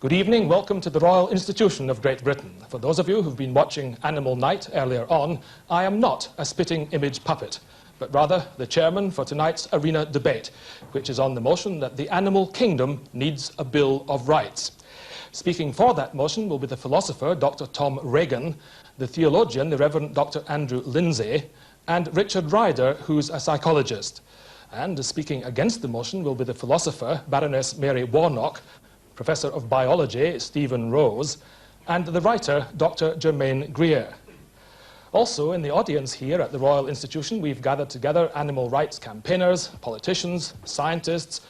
Good evening, welcome to the Royal Institution of Great Britain. For those of you who've been watching Animal Night earlier on, I am not a spitting image puppet, but rather the chairman for tonight's arena debate, which is on the motion that the animal kingdom needs a Bill of Rights. Speaking for that motion will be the philosopher, Dr. Tom Regan, the theologian, the Reverend Dr. Andrew Lindsay, and Richard Ryder, who's a psychologist. And speaking against the motion will be the philosopher, Baroness Mary Warnock, Professor of Biology, Stephen Rose, and the writer, Dr. Germaine Greer. Also in the audience here at the Royal Institution, we've gathered together animal rights campaigners, politicians, scientists,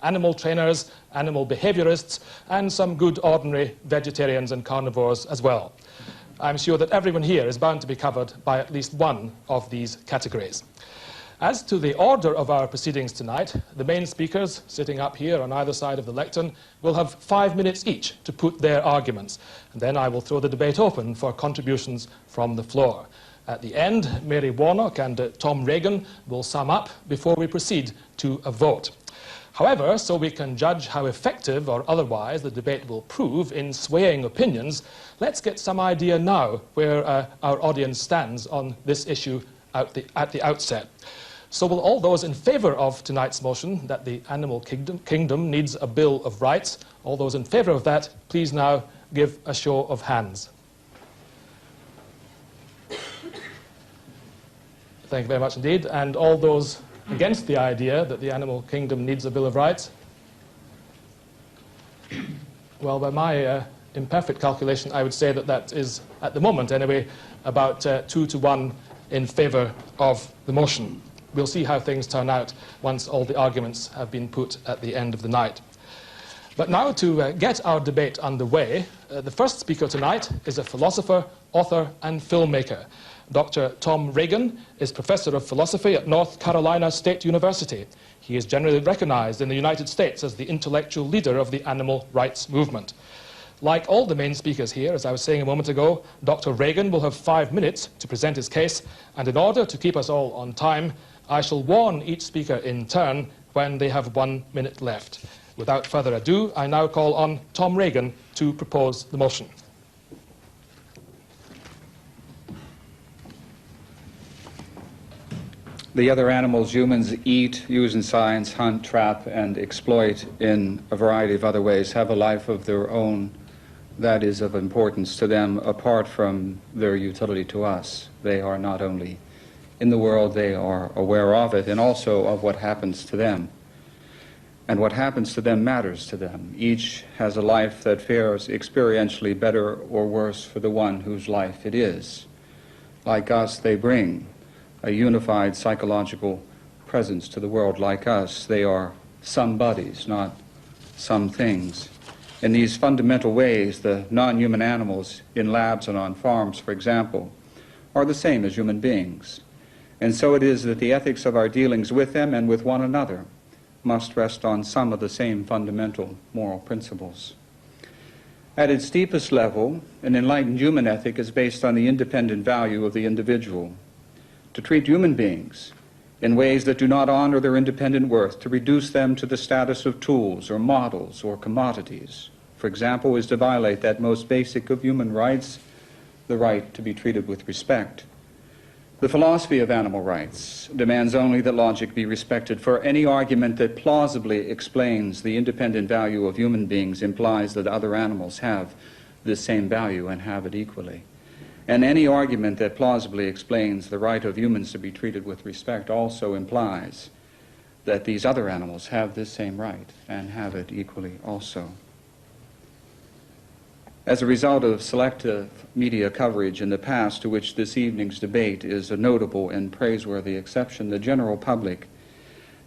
animal trainers, animal behaviorists, and some good ordinary vegetarians and carnivores as well. I'm sure that everyone here is bound to be covered by at least one of these categories. As to the order of our proceedings tonight, the main speakers, sitting up here on either side of the lectern, will have 5 minutes each to put their arguments, and then I will throw the debate open for contributions from the floor. At the end, Mary Warnock and Tom Regan will sum up before we proceed to a vote. However, so we can judge how effective or otherwise the debate will prove in swaying opinions, let's get some idea now where our audience stands on this issue at the outset. So will all those in favour of tonight's motion that the animal kingdom needs a Bill of Rights, all those in favour of that, please now give a show of hands. Thank you very much indeed. And all those against the idea that the animal kingdom needs a Bill of Rights? Well, by my imperfect calculation, I would say that that is, at the moment anyway, about 2 to 1 in favour of the motion. We'll see how things turn out once all the arguments have been put at the end of the night. But now to get our debate underway, the first speaker tonight is a philosopher, author and filmmaker. Dr. Tom Regan is Professor of Philosophy at North Carolina State University. He is generally recognized in the United States as the intellectual leader of the animal rights movement. Like all the main speakers here, as I was saying a moment ago, Dr. Regan will have 5 minutes to present his case, and in order to keep us all on time, I shall warn each speaker in turn when they have 1 minute left. Without further ado, I now call on Tom Regan to propose the motion. The other animals humans eat, use in science, hunt, trap, and exploit in a variety of other ways have a life of their own that is of importance to them apart from their utility to us. They are not only in the world, they are aware of it and also of what happens to them. And what happens to them matters to them. Each has a life that fares experientially better or worse for the one whose life it is. Like us, they bring a unified psychological presence to the world. Like us, they are somebodies, not some things. In these fundamental ways, the non-human animals in labs and on farms, for example, are the same as human beings. And so it is that the ethics of our dealings with them and with one another must rest on some of the same fundamental moral principles. At its deepest level, an enlightened human ethic is based on the independent value of the individual. To treat human beings in ways that do not honor their independent worth, to reduce them to the status of tools or models or commodities, for example, is to violate that most basic of human rights, the right to be treated with respect. The philosophy of animal rights demands only that logic be respected, for any argument that plausibly explains the independent value of human beings implies that other animals have the same value and have it equally. And any argument that plausibly explains the right of humans to be treated with respect also implies that these other animals have this same right and have it equally also. As a result of selective media coverage in the past, to which this evening's debate is a notable and praiseworthy exception, the general public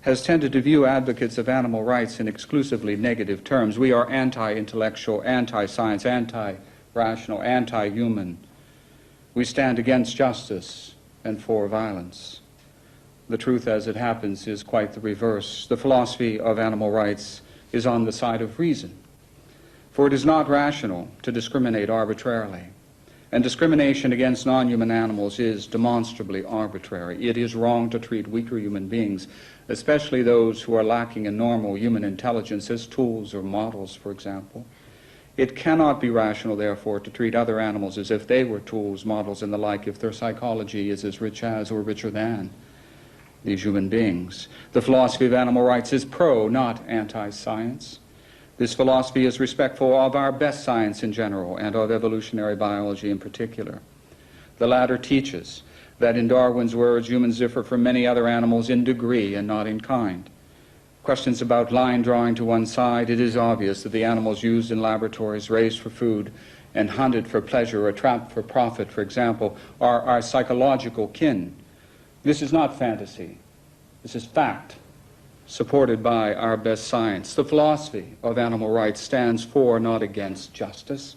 has tended to view advocates of animal rights in exclusively negative terms. We are anti-intellectual, anti-science, anti-rational, anti-human. We stand against justice and for violence. The truth, as it happens, is quite the reverse. The philosophy of animal rights is on the side of reason. For it is not rational to discriminate arbitrarily. And discrimination against non-human animals is demonstrably arbitrary. It is wrong to treat weaker human beings, especially those who are lacking in normal human intelligence, as tools or models, for example. It cannot be rational, therefore, to treat other animals as if they were tools, models, and the like, if their psychology is as rich as or richer than these human beings. The philosophy of animal rights is pro, not anti-science. This philosophy is respectful of our best science in general and of evolutionary biology in particular. The latter teaches that, in Darwin's words, humans differ from many other animals in degree and not in kind. Questions about line drawing to one side, it is obvious that the animals used in laboratories, raised for food, and hunted for pleasure or trapped for profit, for example, are our psychological kin. This is not fantasy. This is fact, supported by our best science. The philosophy of animal rights stands for, not against, justice.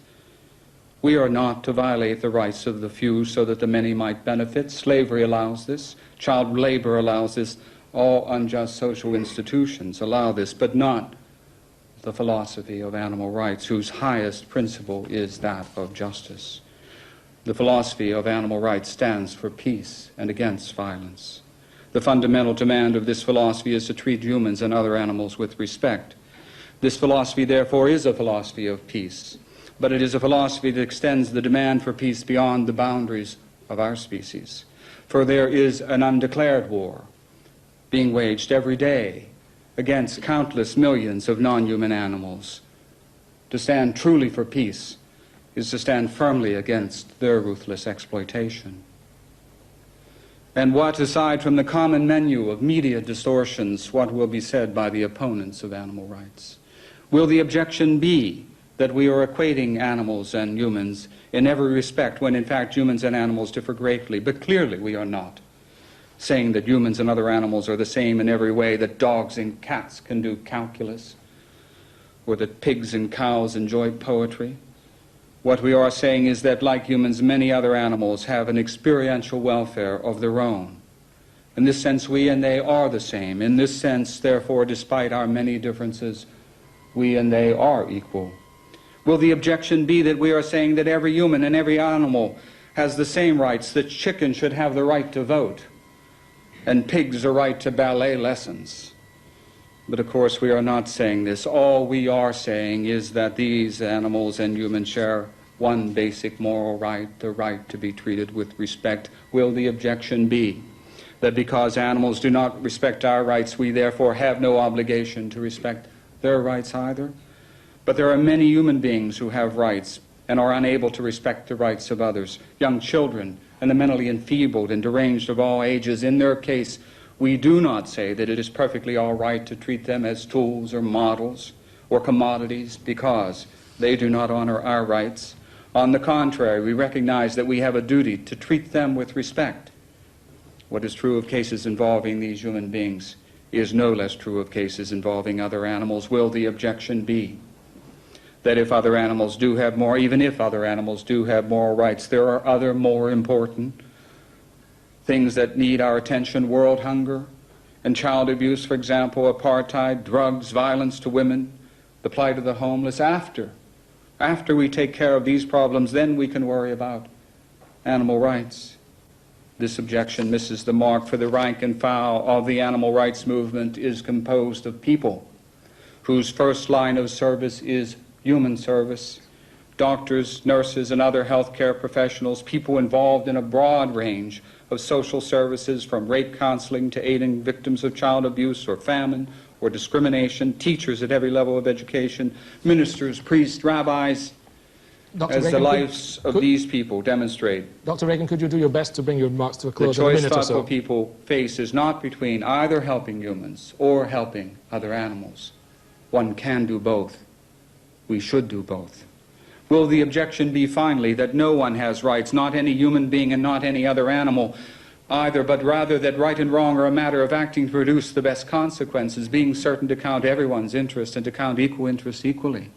We are not to violate the rights of the few so that the many might benefit. Slavery allows this. Child labor allows this. All unjust social institutions allow this, but not the philosophy of animal rights, whose highest principle is that of justice. The philosophy of animal rights stands for peace and against violence. The fundamental demand of this philosophy is to treat humans and other animals with respect. This philosophy, therefore, is a philosophy of peace, but it is a philosophy that extends the demand for peace beyond the boundaries of our species. For there is an undeclared war being waged every day against countless millions of non-human animals. To stand truly for peace is to stand firmly against their ruthless exploitation. And what, aside from the common menu of media distortions, what will be said by the opponents of animal rights? Will the objection be that we are equating animals and humans in every respect, when in fact humans and animals differ greatly? But clearly we are not saying that humans and other animals are the same in every way, that dogs and cats can do calculus, or that pigs and cows enjoy poetry. What we are saying is that, like humans, many other animals have an experiential welfare of their own. In this sense, we and they are the same. In this sense, therefore, despite our many differences, we and they are equal. Will the objection be that we are saying that every human and every animal has the same rights, that chickens should have the right to vote, and pigs the right to ballet lessons? But of course we are not saying this. All we are saying is that these animals and humans share one basic moral right, the right to be treated with respect. Will the objection be that because animals do not respect our rights, we therefore have no obligation to respect their rights either? But there are many human beings who have rights and are unable to respect the rights of others. Young children and the mentally enfeebled and deranged of all ages. In their case, we do not say that it is perfectly all right to treat them as tools or models or commodities because they do not honor our rights. On the contrary, we recognize that we have a duty to treat them with respect. What is true of cases involving these human beings is no less true of cases involving other animals. Will the objection be that if other animals do have more, even if other animals do have moral rights, there are other more important things that need our attention? World hunger and child abuse, for example, apartheid, drugs, violence to women, the plight of the homeless. After we take care of these problems, then we can worry about animal rights. This objection misses the mark, for the rank and file of the animal rights movement is composed of people whose first line of service is human service. Doctors, nurses, and other healthcare professionals, people involved in a broad range of social services, from rape counseling to aiding victims of child abuse or famine or discrimination, teachers at every level of education, ministers, priests, rabbis. Dr. As Reagan, the lives of these people demonstrate, Dr. Reagan, could you do your best to bring your remarks to a the close in a choice minute or so? thoughtful people face is not between either helping humans or helping other animals. One can do both. We should do both. Will the objection be, finally, that no one has rights, not any human being and not any other animal either, but rather that right and wrong are a matter of acting to produce the best consequences, being certain to count everyone's interest and to count equal interests equally?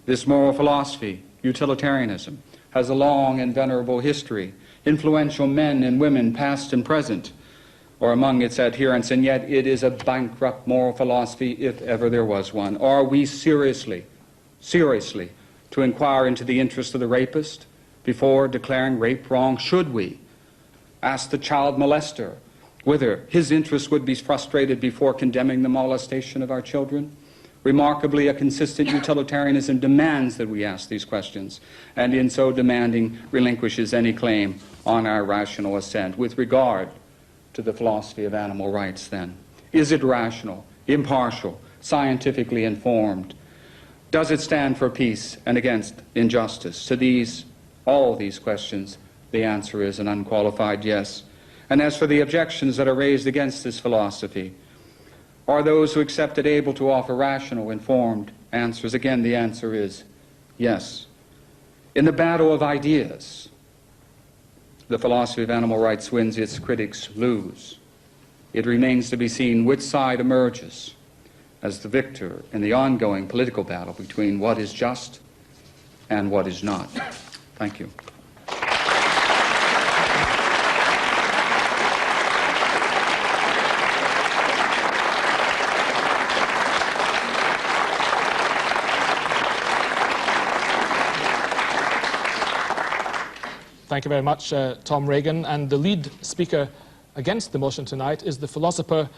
This moral philosophy, utilitarianism, has a long and venerable history. Influential men and women, past and present, are among its adherents, and yet it is a bankrupt moral philosophy, if ever there was one. Are we seriously to inquire into the interest of the rapist before declaring rape wrong? Should we ask the child molester whether his interest would be frustrated before condemning the molestation of our children? Remarkably, a consistent utilitarianism demands that we ask these questions, and in so demanding relinquishes any claim on our rational assent. With regard to the philosophy of animal rights, then, is it rational, impartial, scientifically informed? Does it stand for peace and against injustice? To all these questions, the answer is an unqualified yes. And as for the objections that are raised against this philosophy, are those who accept it able to offer rational, informed answers? Again, the answer is yes. In the battle of ideas, the philosophy of animal rights wins, its critics lose. It remains to be seen which side emerges as the victor in the ongoing political battle between what is just and what is not. Thank you. Thank you very much, Tom Regan. And the lead speaker against the motion tonight is the philosopher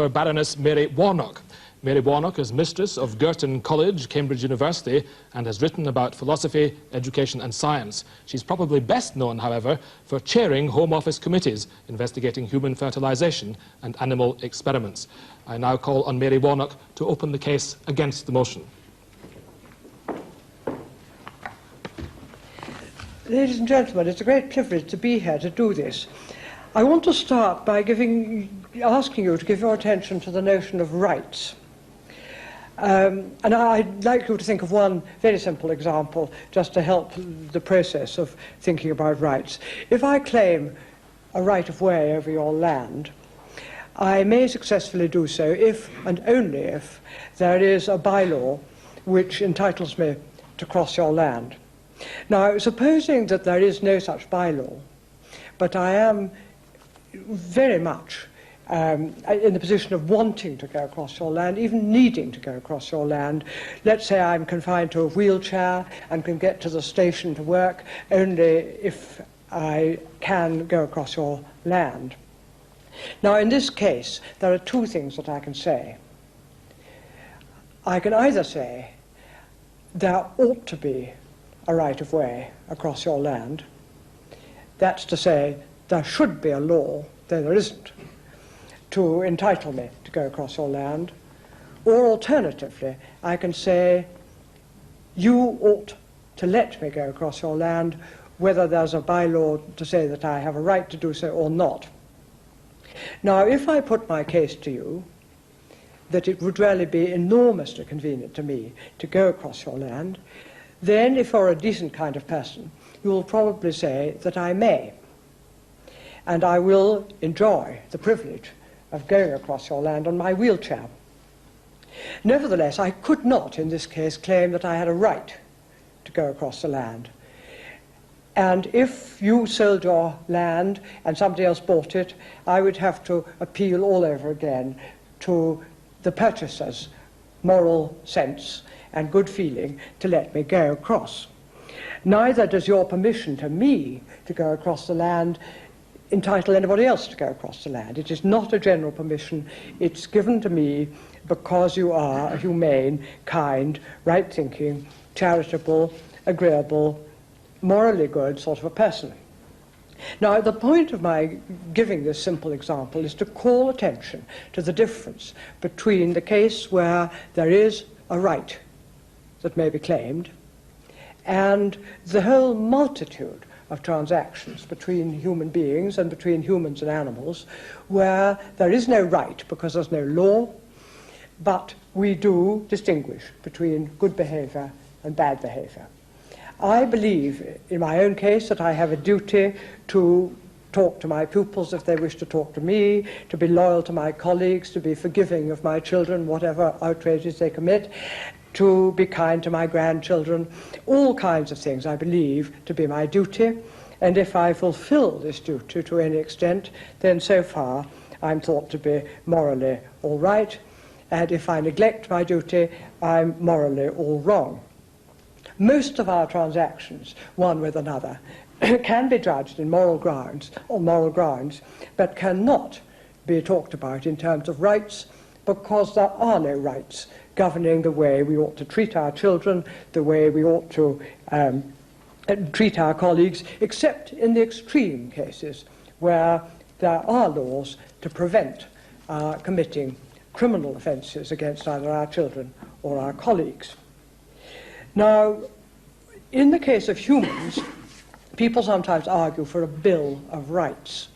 Baroness Mary Warnock. Mary Warnock is mistress of Girton College, Cambridge University, and has written about philosophy, education and science. She's probably best known, however, for chairing Home Office committees investigating human fertilization and animal experiments. I now call on Mary Warnock to open the case against the motion. Ladies and gentlemen, it's a great privilege to be here to do this. I want to start by asking you to give your attention to the notion of rights. And I'd like you to think of one very simple example just to help the process of thinking about rights. If I claim a right of way over your land, I may successfully do so if and only if there is a bylaw which entitles me to cross your land. Now, supposing that there is no such bylaw, but I am very much in the position of wanting to go across your land, even needing to go across your land. Let's say I'm confined to a wheelchair and can get to the station to work only if I can go across your land. Now, in this case, there are two things that I can say. I can either say there ought to be a right of way across your land. That's to say, there should be a law, though there isn't, to entitle me to go across your land. Or alternatively, I can say, you ought to let me go across your land, whether there's a bylaw to say that I have a right to do so or not. Now, if I put my case to you, that it would really be enormously convenient to me to go across your land, then if you're a decent kind of person, you will probably say that I may. And I will enjoy the privilege of going across your land on my wheelchair. Nevertheless, I could not, in this case, claim that I had a right to go across the land. And if you sold your land and somebody else bought it, I would have to appeal all over again to the purchaser's moral sense and good feeling to let me go across. Neither does your permission to me to go across the land entitle anybody else to go across the land. It is not a general permission. It's given to me because you are a humane, kind, right-thinking, charitable, agreeable, morally good sort of a person. Now, the point of my giving this simple example is to call attention to the difference between the case where there is a right that may be claimed and the whole multitude of transactions between human beings and between humans and animals where there is no right because there's no law, but we do distinguish between good behavior and bad behavior. I believe, in my own case, that I have a duty to talk to my pupils if they wish to talk to me, to be loyal to my colleagues, to be forgiving of my children, whatever outrages they commit, to be kind to my grandchildren, all kinds of things I believe to be my duty. And if I fulfill this duty to any extent, then so far I'm thought to be morally all right. And if I neglect my duty, I'm morally all wrong. Most of our transactions, one with another, can be judged in moral grounds, but cannot be talked about in terms of rights, because there are no rights governing the way we ought to treat our children, the way we ought to treat our colleagues, except in the extreme cases where there are laws to prevent committing criminal offences against either our children or our colleagues. Now, in the case of humans, people sometimes argue for a Bill of Rights.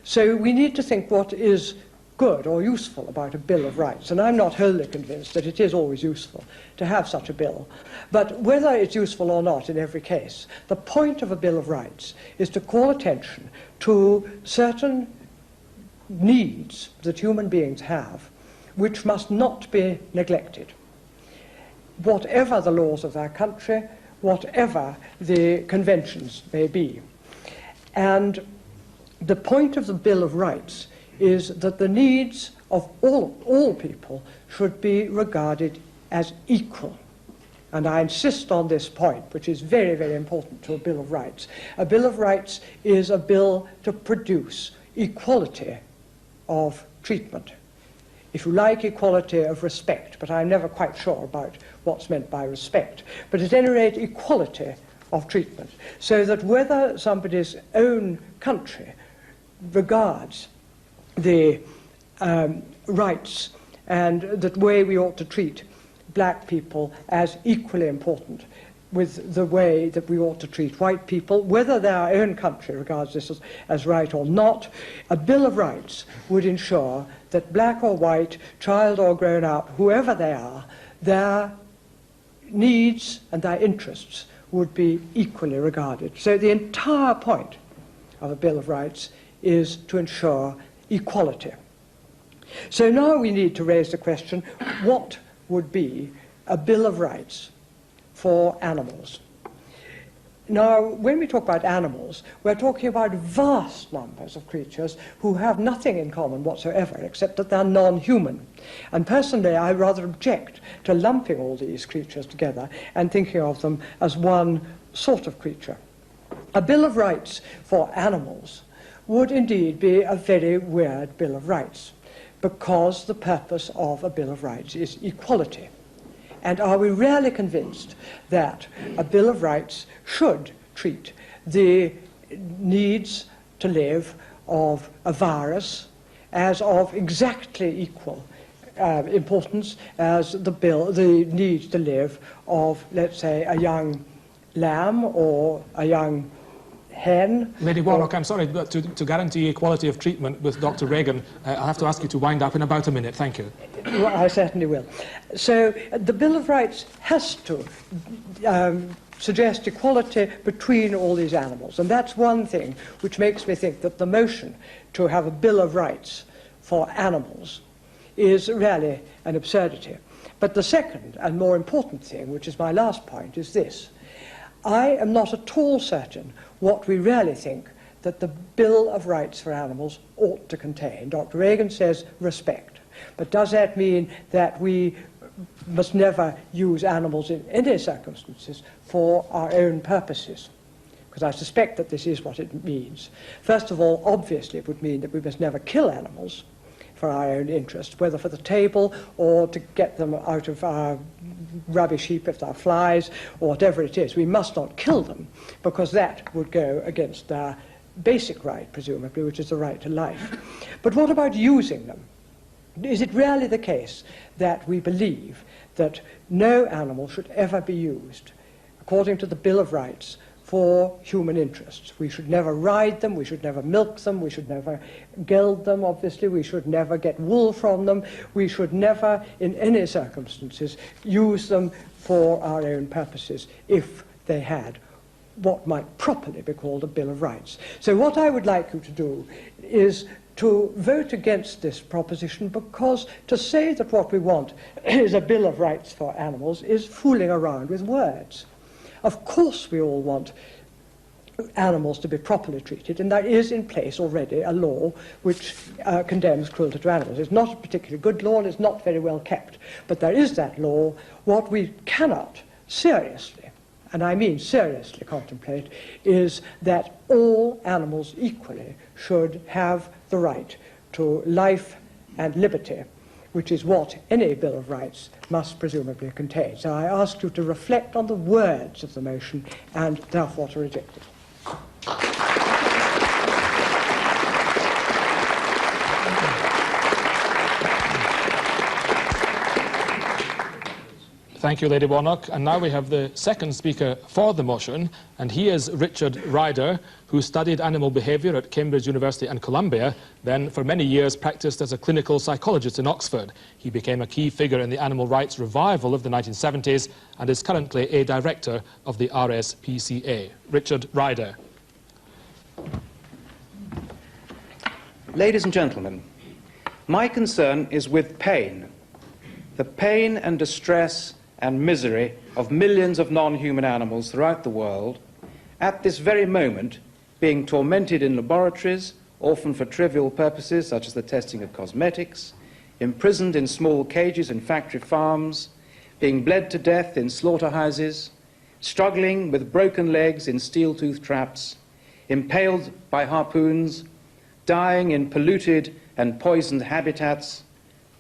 So we need to think what is good or useful about a Bill of Rights. And I'm not wholly convinced that it is always useful to have such a bill. But whether it's useful or not in every case, the point of a Bill of Rights is to call attention to certain needs that human beings have, which must not be neglected. Whatever the laws of their country, whatever the conventions may be. And the point of the Bill of Rights is that the needs of all people should be regarded as equal. And I insist on this point, which is very, very important to a Bill of Rights. A Bill of Rights is a bill to produce equality of treatment. If you like, equality of respect, but I'm never quite sure about what's meant by respect. But at any rate, equality of treatment, so that whether somebody's own country regards the rights and the way we ought to treat black people as equally important with the way that we ought to treat white people, whether their own country regards this as right or not, a Bill of Rights would ensure that black or white, child or grown up, whoever they are, their needs and their interests would be equally regarded. So the entire point of a Bill of Rights is to ensure equality. So now we need to raise the question, what would be a Bill of Rights for animals? Now, when we talk about animals, we're talking about vast numbers of creatures who have nothing in common whatsoever, except that they're non-human. And personally, I rather object to lumping all these creatures together and thinking of them as one sort of creature. A Bill of Rights for animals would indeed be a very weird Bill of Rights, because the purpose of a Bill of Rights is equality. And are we really convinced that a Bill of Rights should treat the needs to live of a virus as of exactly equal importance as the needs to live of, let's say, a young lamb or a young hen? Lady Warnock, I'm sorry, but to guarantee equality of treatment with Dr. Reagan, I'll have to ask you to wind up in about a minute. Thank you. Well, I certainly will. So the Bill of Rights has to suggest equality between all these animals. And that's one thing which makes me think that the motion to have a Bill of Rights for animals is really an absurdity. But the second and more important thing, which is my last point, is this. I am not at all certain what we really think that the Bill of Rights for animals ought to contain. Dr. Reagan says respect. But does that mean that we must never use animals in any circumstances for our own purposes? Because I suspect that this is what it means. First of all, obviously, it would mean that we must never kill animals for our own interest, whether for the table or to get them out of our rubbish heap if they're flies or whatever it is. We must not kill them, because that would go against their basic right, presumably, which is the right to life. But what about using them? Is it really the case that we believe that no animal should ever be used, according to the Bill of Rights, for human interests? We should never ride them, we should never milk them, we should never geld them, obviously, we should never get wool from them, we should never, in any circumstances, use them for our own purposes if they had what might properly be called a Bill of Rights. So what I would like you to do is to vote against this proposition, because to say that what we want is a Bill of Rights for animals is fooling around with words. Of course we all want animals to be properly treated, and there is in place already a law which condemns cruelty to animals. It's not a particularly good law, and it's not very well kept, but there is that law. What we cannot seriously, and I mean seriously, contemplate is that all animals equally should have the right to life and liberty which is what any Bill of Rights must presumably contain. So I ask you to reflect on the words of the motion and therefore to reject it. Thank you, Lady Warnock. And now we have the second speaker for the motion, and he is Richard Ryder, who studied animal behaviour at Cambridge University and Columbia, then for many years practiced as a clinical psychologist in Oxford. He became a key figure in the animal rights revival of the 1970s and is currently a director of the RSPCA. Richard Ryder. Ladies and gentlemen, my concern is with pain. The pain and distress and misery of millions of non-human animals throughout the world, at this very moment being tormented in laboratories, often for trivial purposes such as the testing of cosmetics, imprisoned in small cages in factory farms, being bled to death in slaughterhouses, struggling with broken legs in steel-toothed traps, impaled by harpoons, dying in polluted and poisoned habitats,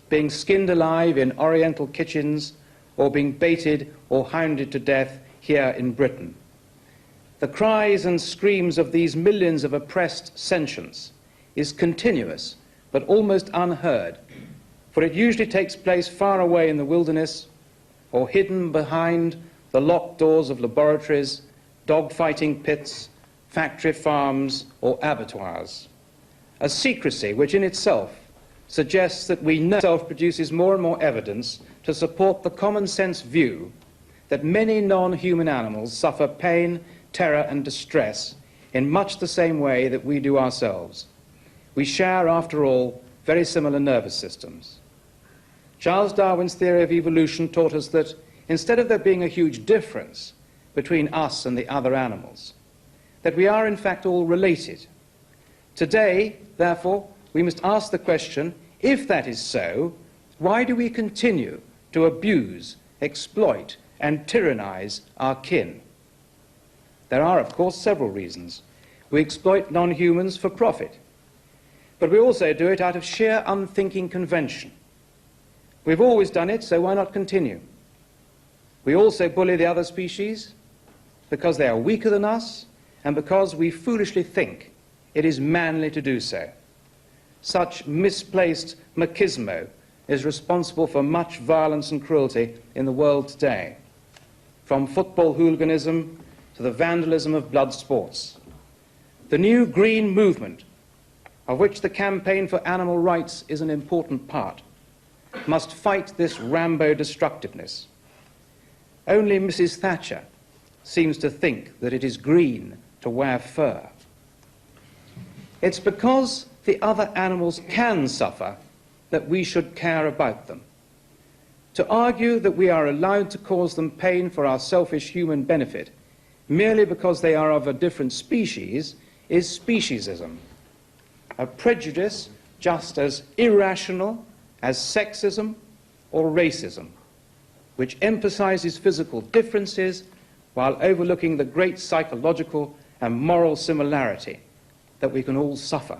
being skinned alive in Oriental kitchens, or being baited or hounded to death here in Britain. The cries and screams of these millions of oppressed sentients is continuous, but almost unheard, for it usually takes place far away in the wilderness or hidden behind the locked doors of laboratories, dog-fighting pits, factory farms, or abattoirs. A secrecy which in itself suggests that we know itself produces more and more evidence to support the common sense view that many non-human animals suffer pain, terror and distress in much the same way that we do ourselves. We share, after all, very similar nervous systems. Charles Darwin's theory of evolution taught us that instead of there being a huge difference between us and the other animals, that we are in fact all related. Today, therefore, we must ask the question, if that is so, why do we continue to abuse, exploit, and tyrannize our kin? There are, of course, several reasons. We exploit non-humans for profit, but we also do it out of sheer unthinking convention. We've always done it, so why not continue? We also bully the other species because they are weaker than us and because we foolishly think it is manly to do so. Such misplaced machismo is responsible for much violence and cruelty in the world today, from football hooliganism to the vandalism of blood sports. The new green movement, of which the campaign for animal rights is an important part, must fight this Rambo destructiveness. Only Mrs. Thatcher seems to think that it is green to wear fur. It's because the other animals can suffer that we should care about them. To argue that we are allowed to cause them pain for our selfish human benefit merely because they are of a different species is speciesism, a prejudice just as irrational as sexism or racism, which emphasizes physical differences while overlooking the great psychological and moral similarity that we can all suffer.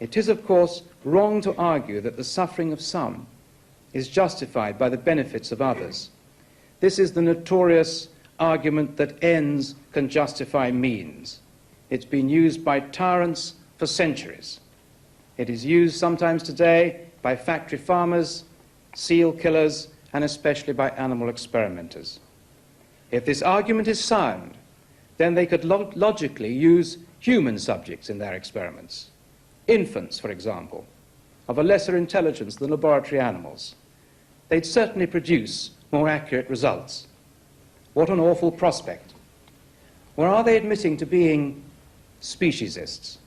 It is, of course, wrong to argue that the suffering of some is justified by the benefits of others. This is the notorious argument that ends can justify means. It's been used by tyrants for centuries. It is used sometimes today by factory farmers, seal killers, and especially by animal experimenters. If this argument is sound, then they could logically use human subjects in their experiments. Infants, for example, of a lesser intelligence than laboratory animals. They'd certainly produce more accurate results. What an awful prospect. Or are they admitting to being speciesists?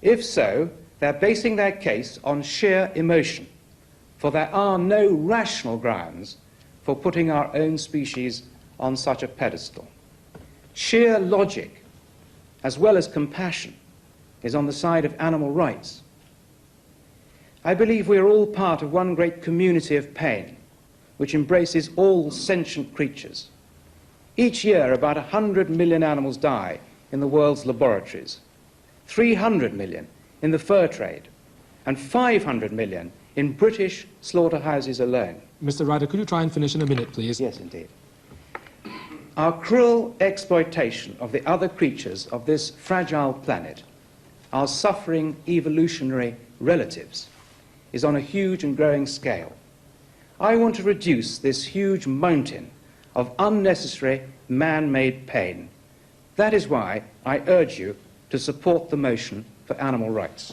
If so, they're basing their case on sheer emotion, for there are no rational grounds for putting our own species on such a pedestal. Sheer logic, as well as compassion, is on the side of animal rights. I believe we are all part of one great community of pain, which embraces all sentient creatures. Each year, about 100 million animals die in the world's laboratories, 300 million in the fur trade, and 500 million in British slaughterhouses alone. Mr. Ryder, could you try and finish in a minute, please? Yes, indeed. Our cruel exploitation of the other creatures of this fragile planet, our suffering evolutionary relatives, is on a huge and growing scale. I want to reduce this huge mountain of unnecessary man-made pain. That is why I urge you to support the motion for animal rights.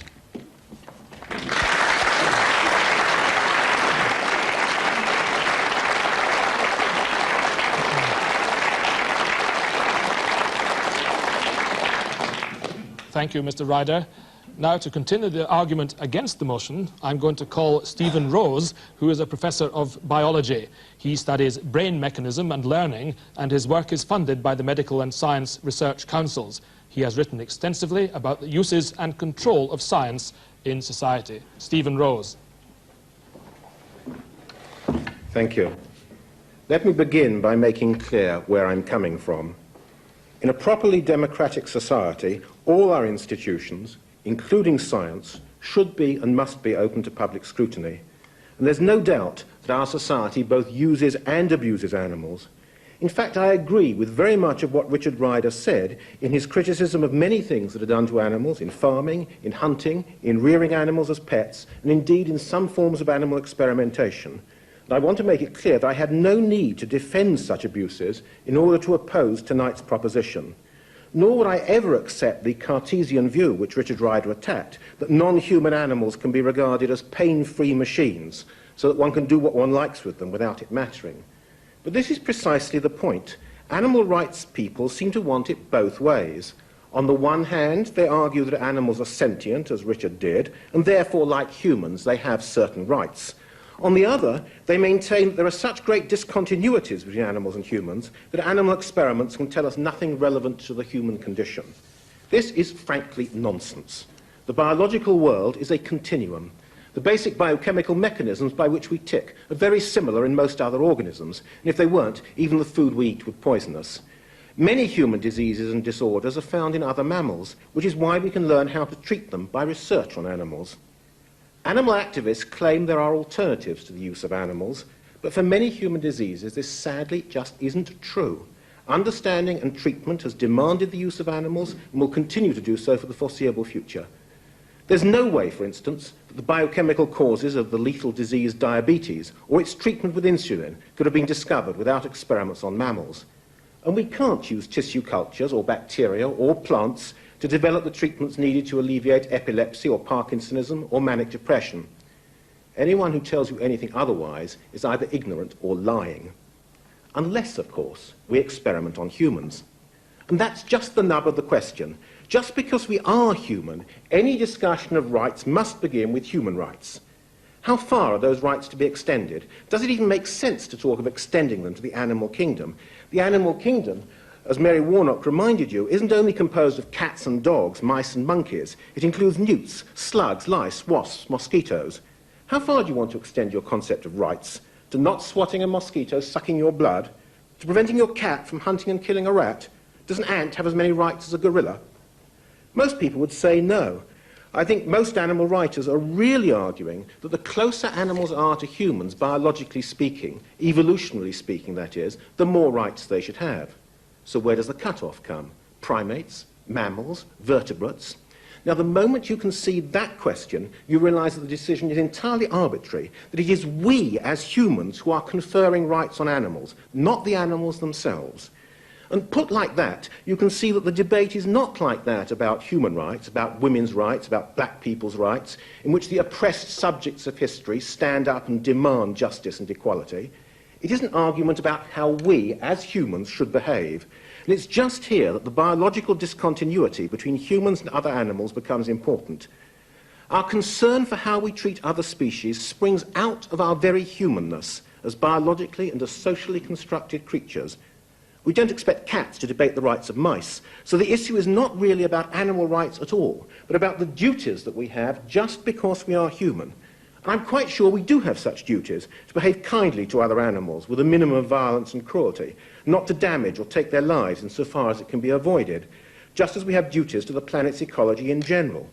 Thank you, Mr. Ryder. Now, to continue the argument against the motion, I'm going to call Stephen Rose, who is a professor of biology. He studies brain mechanism and learning, and his work is funded by the Medical and Science Research Councils. He has written extensively about the uses and control of science in society. Stephen Rose. Thank you. Let me begin by making clear where I'm coming from. In a properly democratic society, all our institutions, including science, should be and must be open to public scrutiny. And there's no doubt that our society both uses and abuses animals. In fact, I agree with very much of what Richard Ryder said in his criticism of many things that are done to animals in farming, in hunting, in rearing animals as pets, and indeed in some forms of animal experimentation. And I want to make it clear that I had no need to defend such abuses in order to oppose tonight's proposition. Nor would I ever accept the Cartesian view which Richard Ryder attacked, that non-human animals can be regarded as pain-free machines, so that one can do what one likes with them without it mattering. But this is precisely the point. Animal rights people seem to want it both ways. On the one hand, they argue that animals are sentient, as Richard did, and therefore, like humans, they have certain rights. On the other, they maintain that there are such great discontinuities between animals and humans that animal experiments can tell us nothing relevant to the human condition. This is frankly nonsense. The biological world is a continuum. The basic biochemical mechanisms by which we tick are very similar in most other organisms, and if they weren't, even the food we eat would poison us. Many human diseases and disorders are found in other mammals, which is why we can learn how to treat them by research on animals. Animal activists claim there are alternatives to the use of animals, but for many human diseases this sadly just isn't true. Understanding and treatment has demanded the use of animals and will continue to do so for the foreseeable future. There's no way, for instance, that the biochemical causes of the lethal disease diabetes or its treatment with insulin could have been discovered without experiments on mammals. And we can't use tissue cultures or bacteria or plants to develop the treatments needed to alleviate epilepsy or Parkinsonism or manic depression. Anyone who tells you anything otherwise is either ignorant or lying. Unless, of course, we experiment on humans. And that's just the nub of the question. Just because we are human, any discussion of rights must begin with human rights. How far are those rights to be extended? Does it even make sense to talk of extending them to the animal kingdom? The animal kingdom, as Mary Warnock reminded you, isn't only composed of cats and dogs, mice and monkeys. It includes newts, slugs, lice, wasps, mosquitoes. How far do you want to extend your concept of rights? To not swatting a mosquito sucking your blood? To preventing your cat from hunting and killing a rat? Does an ant have as many rights as a gorilla? Most people would say no. I think most animal writers are really arguing that the closer animals are to humans, biologically speaking, evolutionarily speaking, that is, the more rights they should have. So where does the cutoff come? Primates, mammals, vertebrates? Now, the moment you concede that question, you realize that the decision is entirely arbitrary, that it is we as humans who are conferring rights on animals, not the animals themselves. And put like that, you can see that the debate is not like that about human rights, about women's rights, about black people's rights, in which the oppressed subjects of history stand up and demand justice and equality. It is an argument about how we, as humans, should behave. And it's just here that the biological discontinuity between humans and other animals becomes important. Our concern for how we treat other species springs out of our very humanness as biologically and as socially constructed creatures. We don't expect cats to debate the rights of mice, so the issue is not really about animal rights at all, but about the duties that we have just because we are human. I'm quite sure we do have such duties, to behave kindly to other animals with a minimum of violence and cruelty, not to damage or take their lives insofar as it can be avoided, just as we have duties to the planet's ecology in general.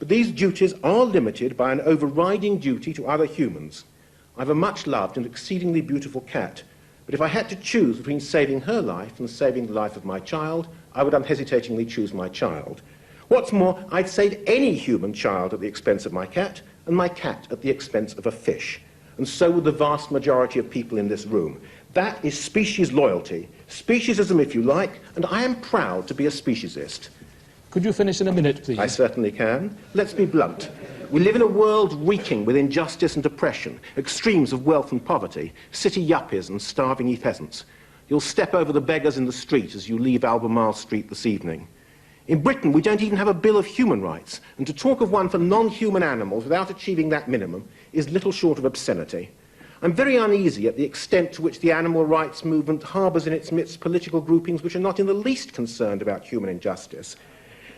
But these duties are limited by an overriding duty to other humans. I have a much loved and exceedingly beautiful cat, but if I had to choose between saving her life and saving the life of my child, I would unhesitatingly choose my child. What's more, I'd save any human child at the expense of my cat, and my cat at the expense of a fish. And so would the vast majority of people in this room. That is species loyalty, speciesism if you like, and I am proud to be a speciesist. Could you finish in a minute, please? I certainly can. Let's be blunt. We live in a world reeking with injustice and oppression, extremes of wealth and poverty, city yuppies and starving peasants. You'll step over the beggars in the street as you leave Albemarle Street this evening. In Britain, we don't even have a Bill of Human Rights, and to talk of one for non-human animals without achieving that minimum is little short of obscenity. I'm very uneasy at the extent to which the animal rights movement harbours in its midst political groupings which are not in the least concerned about human injustice.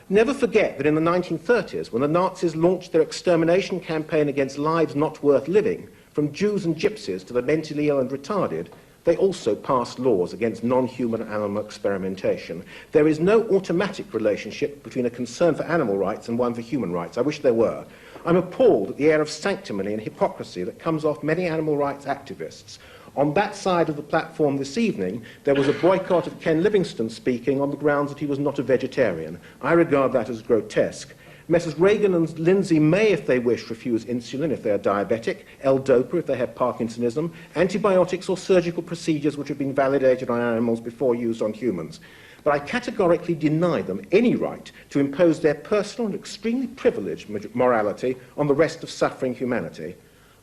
Never forget that in the 1930s, when the Nazis launched their extermination campaign against lives not worth living, from Jews and gypsies to the mentally ill and retarded, they also passed laws against non-human animal experimentation. There is no automatic relationship between a concern for animal rights and one for human rights. I wish there were. I'm appalled at the air of sanctimony and hypocrisy that comes off many animal rights activists. On that side of the platform this evening, there was a boycott of Ken Livingstone speaking on the grounds that he was not a vegetarian. I regard that as grotesque. Messrs Reagan and Lindsay may, if they wish, refuse insulin if they are diabetic, L-DOPA if they have Parkinsonism, antibiotics or surgical procedures which have been validated on animals before used on humans. But I categorically deny them any right to impose their personal and extremely privileged morality on the rest of suffering humanity.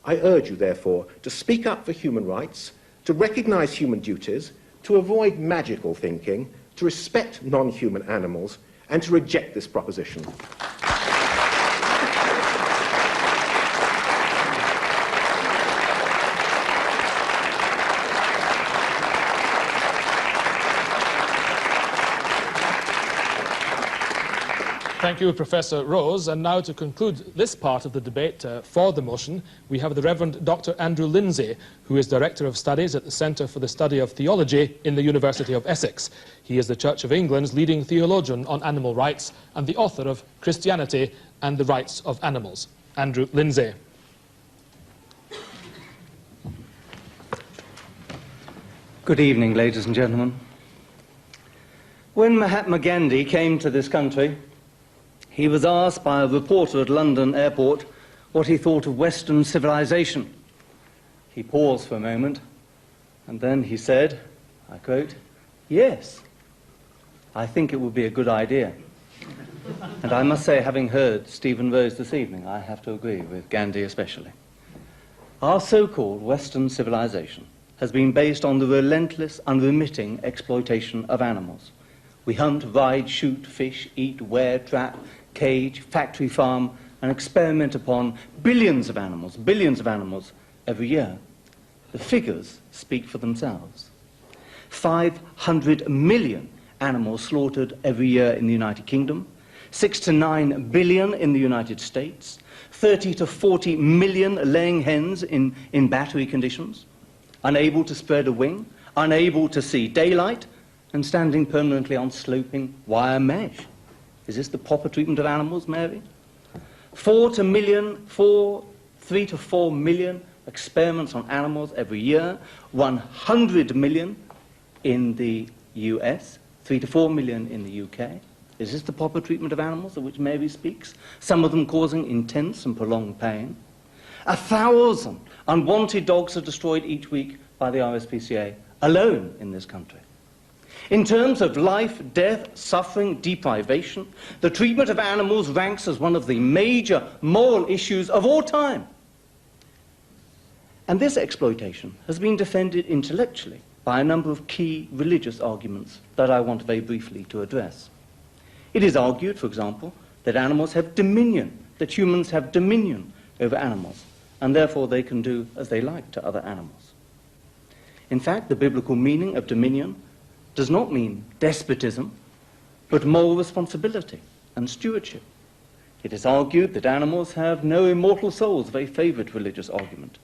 I urge you, therefore, to speak up for human rights, to recognise human duties, to avoid magical thinking, to respect non-human animals, and to reject this proposition. Thank you, Professor Rose. And now to conclude this part of the debate for the motion, we have the Reverend Dr. Andrew Lindsay, who is Director of Studies at the Centre for the Study of Theology in the University of Essex. He is the Church of England's leading theologian on animal rights and the author of Christianity and the Rights of Animals. Andrew Lindsay. Good evening, ladies and gentlemen. When Mahatma Gandhi came to this country, he was asked by a reporter at London Airport what he thought of Western civilization. He paused for a moment, and then he said, I quote, "Yes, I think it would be a good idea." And I must say, having heard Stephen Rose this evening, I have to agree with Gandhi especially. Our so-called Western civilization has been based on the relentless, unremitting exploitation of animals. We hunt, ride, shoot, fish, eat, wear, trap, cage, factory farm, and experiment upon billions of animals every year. The figures speak for themselves. 500 million animals slaughtered every year in the United Kingdom, 6 to 9 billion in the United States, 30 to 40 million laying hens in battery conditions, unable to spread a wing, unable to see daylight, and standing permanently on sloping wire mesh. Is this the proper treatment of animals, Mary? 3 to 4 million experiments on animals every year, 100 million in the US, 3 to 4 million in the UK. Is this the proper treatment of animals of which Mary speaks? Some of them causing intense and prolonged pain. 1,000 unwanted dogs are destroyed each week by the RSPCA alone in this country. In terms of life, death, suffering, deprivation, the treatment of animals ranks as one of the major moral issues of all time. And this exploitation has been defended intellectually by a number of key religious arguments that I want very briefly to address. It is argued, for example, that animals have dominion, that humans have dominion over animals, and therefore they can do as they like to other animals. In fact, the biblical meaning of dominion does not mean despotism, but moral responsibility and stewardship. It is argued that animals have no immortal souls, a very favourite religious argument.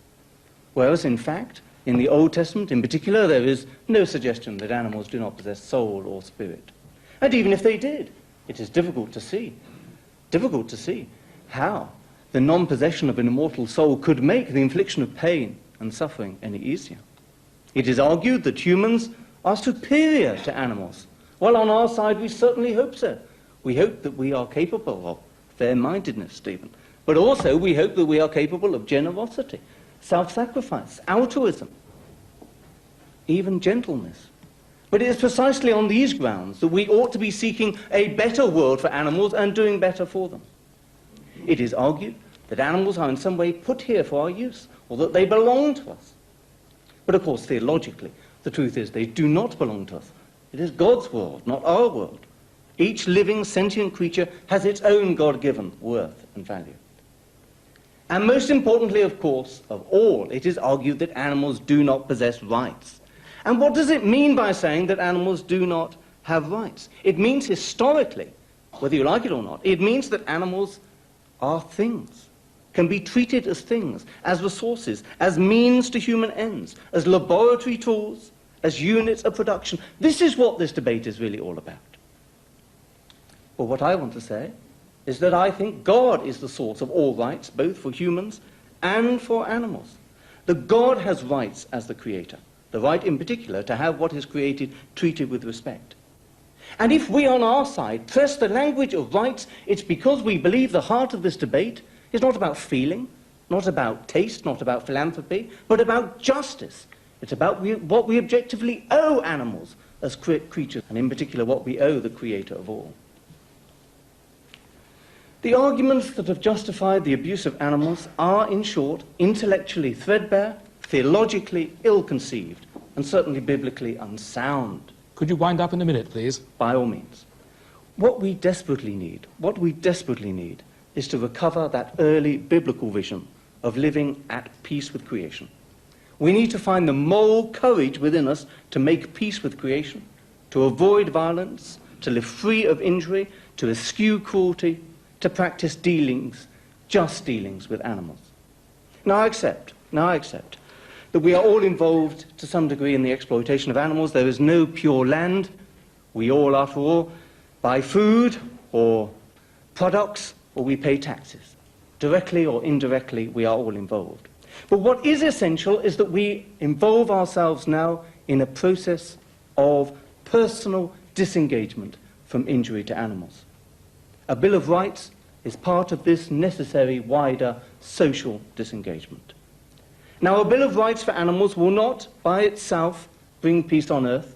Whereas, in fact, in the Old Testament in particular, there is no suggestion that animals do not possess soul or spirit. And even if they did, it is difficult to see how the non-possession of an immortal soul could make the infliction of pain and suffering any easier. It is argued that humans are superior to animals. Well, on our side, we certainly hope so. We hope that we are capable of fair-mindedness, Stephen. But also, we hope that we are capable of generosity, self-sacrifice, altruism, even gentleness. But it is precisely on these grounds that we ought to be seeking a better world for animals and doing better for them. It is argued that animals are in some way put here for our use, or that they belong to us. But of course, theologically, the truth is they do not belong to us. It is God's world, not our world. Each living, sentient creature has its own God-given worth and value. And most importantly, of course, of all, it is argued that animals do not possess rights. And what does it mean by saying that animals do not have rights? It means historically, whether you like it or not, it means that animals are things, can be treated as things, as resources, as means to human ends, as laboratory tools, as units of production. This is what this debate is really all about. But what I want to say is that I think God is the source of all rights, both for humans and for animals. That God has rights as the creator, the right in particular to have what is created treated with respect. And if we on our side press the language of rights, it's because we believe the heart of this debate is not about feeling, not about taste, not about philanthropy, but about justice. It's about what we objectively owe animals as creatures, and in particular what we owe the creator of all. The arguments that have justified the abuse of animals are, in short, intellectually threadbare, theologically ill-conceived, and certainly biblically unsound. Could you wind up in a minute, please? By all means. What we desperately need is to recover that early biblical vision of living at peace with creation. We need to find the moral courage within us to make peace with creation, to avoid violence, to live free of injury, to eschew cruelty, to practice dealings, just dealings with animals. Now I accept that we are all involved to some degree in the exploitation of animals. There is no pure land. We all, after all, buy food or products, or we pay taxes. Directly or indirectly, we are all involved. But what is essential is that we involve ourselves now in a process of personal disengagement from injury to animals. A Bill of Rights is part of this necessary wider social disengagement. Now, a Bill of Rights for animals will not by itself bring peace on earth.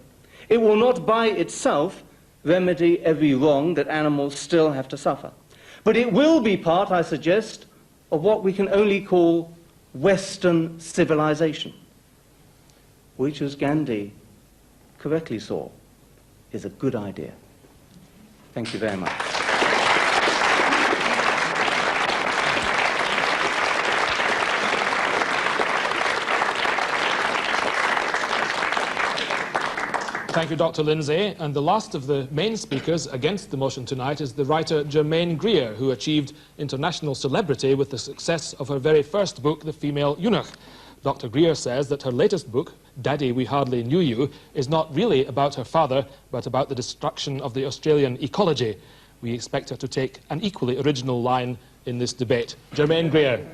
It will not by itself remedy every wrong that animals still have to suffer. But it will be part, I suggest, of what we can only call Western civilization, which, as Gandhi correctly saw, is a good idea. Thank you very much. Thank you, Dr. Lindsay. And the last of the main speakers against the motion tonight is the writer Germaine Greer, who achieved international celebrity with the success of her very first book, The Female Eunuch. Dr. Greer says that her latest book, Daddy, We Hardly Knew You, is not really about her father, but about the destruction of the Australian ecology. We expect her to take an equally original line in this debate. Germaine Greer.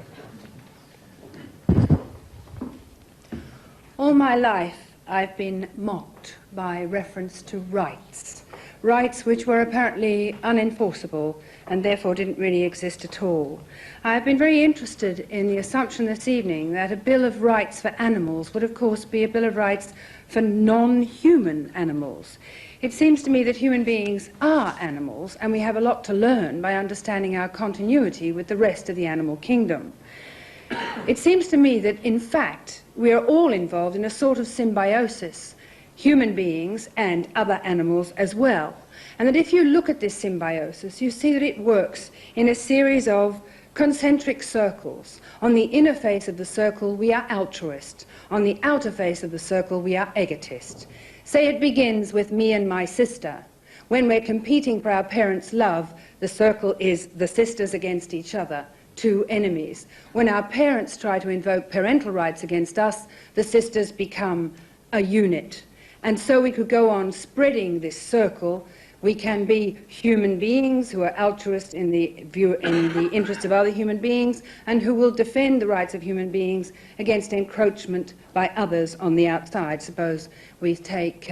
All my life, I've been mocked by reference to rights. Rights which were apparently unenforceable and therefore didn't really exist at all. I've been very interested in the assumption this evening that a Bill of Rights for animals would of course be a Bill of Rights for non-human animals. It seems to me that human beings are animals, and we have a lot to learn by understanding our continuity with the rest of the animal kingdom. It seems to me that, in fact, we are all involved in a sort of symbiosis, human beings and other animals as well. And that if you look at this symbiosis, you see that it works in a series of concentric circles. On the inner face of the circle, we are altruist. On the outer face of the circle, we are egotist. Say it begins with me and my sister. When we're competing for our parents' love, the circle is the sisters against each other, two enemies. When our parents try to invoke parental rights against us, the sisters become a unit. And so we could go on spreading this circle We can be human beings who are altruist in the interest of other human beings and who will defend the rights of human beings against encroachment by others on the outside. Suppose we take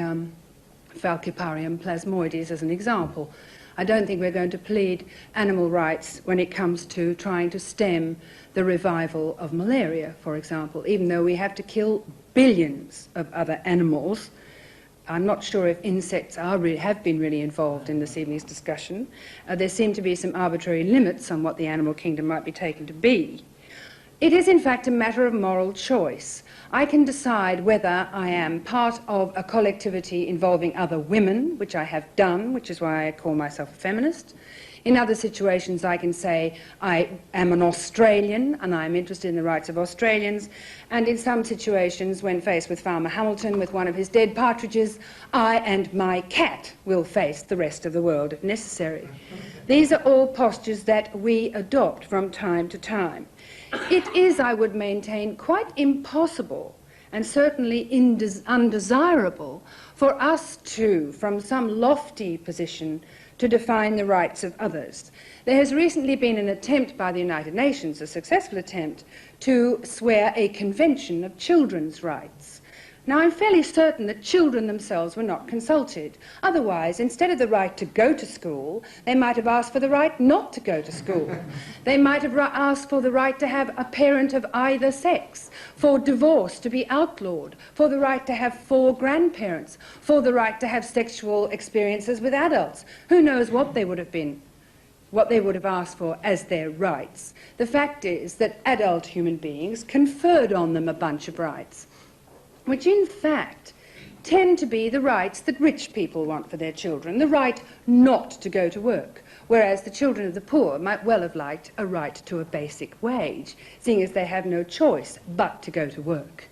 Falciparum plasmoides as an example. I don't think we're going to plead animal rights when it comes to trying to stem the revival of malaria, for example, even though we have to kill billions of other animals. I'm not sure if insects have been really involved in this evening's discussion. There seem to be some arbitrary limits on what the animal kingdom might be taken to be. It is, in fact, a matter of moral choice. I can decide whether I am part of a collectivity involving other women, which I have done, which is why I call myself a feminist. In other situations, I can say I am an Australian and I'm interested in the rights of Australians. And in some situations, when faced with Farmer Hamilton with one of his dead partridges, I and my cat will face the rest of the world if necessary. These are all postures that we adopt from time to time. It is, I would maintain, quite impossible and certainly undesirable for us to, from some lofty position, to define the rights of others. There has recently been an attempt by the United Nations, a successful attempt, to swear a convention of children's rights. Now, I'm fairly certain that children themselves were not consulted. Otherwise, instead of the right to go to school, they might have asked for the right not to go to school. They might have asked for the right to have a parent of either sex, for divorce to be outlawed, for the right to have 4 grandparents, for the right to have sexual experiences with adults. Who knows what they would have been, what they would have asked for as their rights. The fact is that adult human beings conferred on them a bunch of rights, which in fact tend to be the rights that rich people want for their children, the right not to go to work, whereas the children of the poor might well have liked a right to a basic wage, seeing as they have no choice but to go to work.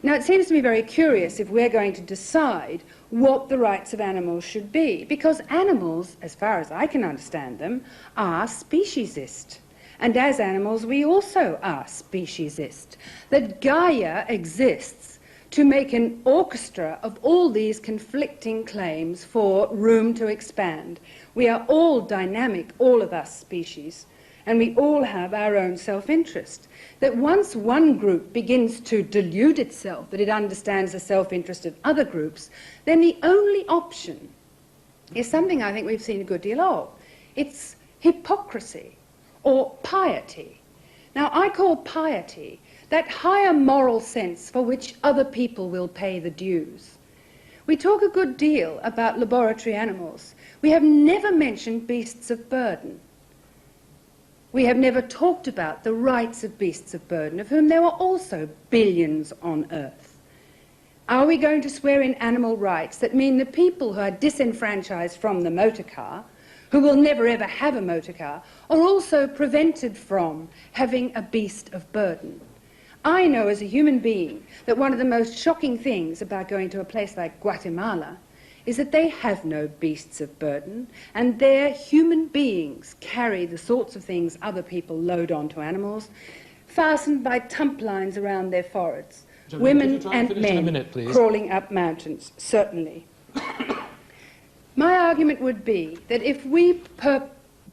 Now, it seems to me very curious if we're going to decide what the rights of animals should be, because animals, as far as I can understand them, are speciesist. And as animals, we also are speciesist. That Gaia exists to make an orchestra of all these conflicting claims for room to expand. We are all dynamic, all of us species, and we all have our own self-interest. That once one group begins to delude itself that it understands the self-interest of other groups, then the only option is something I think we've seen a good deal of. It's hypocrisy or piety. Now, I call piety that higher moral sense for which other people will pay the dues. We talk a good deal about laboratory animals. We have never mentioned beasts of burden. We have never talked about the rights of beasts of burden, of whom there are also billions on Earth. Are we going to swear in animal rights that mean the people who are disenfranchised from the motor car, who will never ever have a motor car, are also prevented from having a beast of burden? I know as a human being that one of the most shocking things about going to a place like Guatemala is that they have no beasts of burden, and their human beings carry the sorts of things other people load onto animals, fastened by tump lines around their foreheads. Women and men crawling up mountains, certainly. My argument would be that if we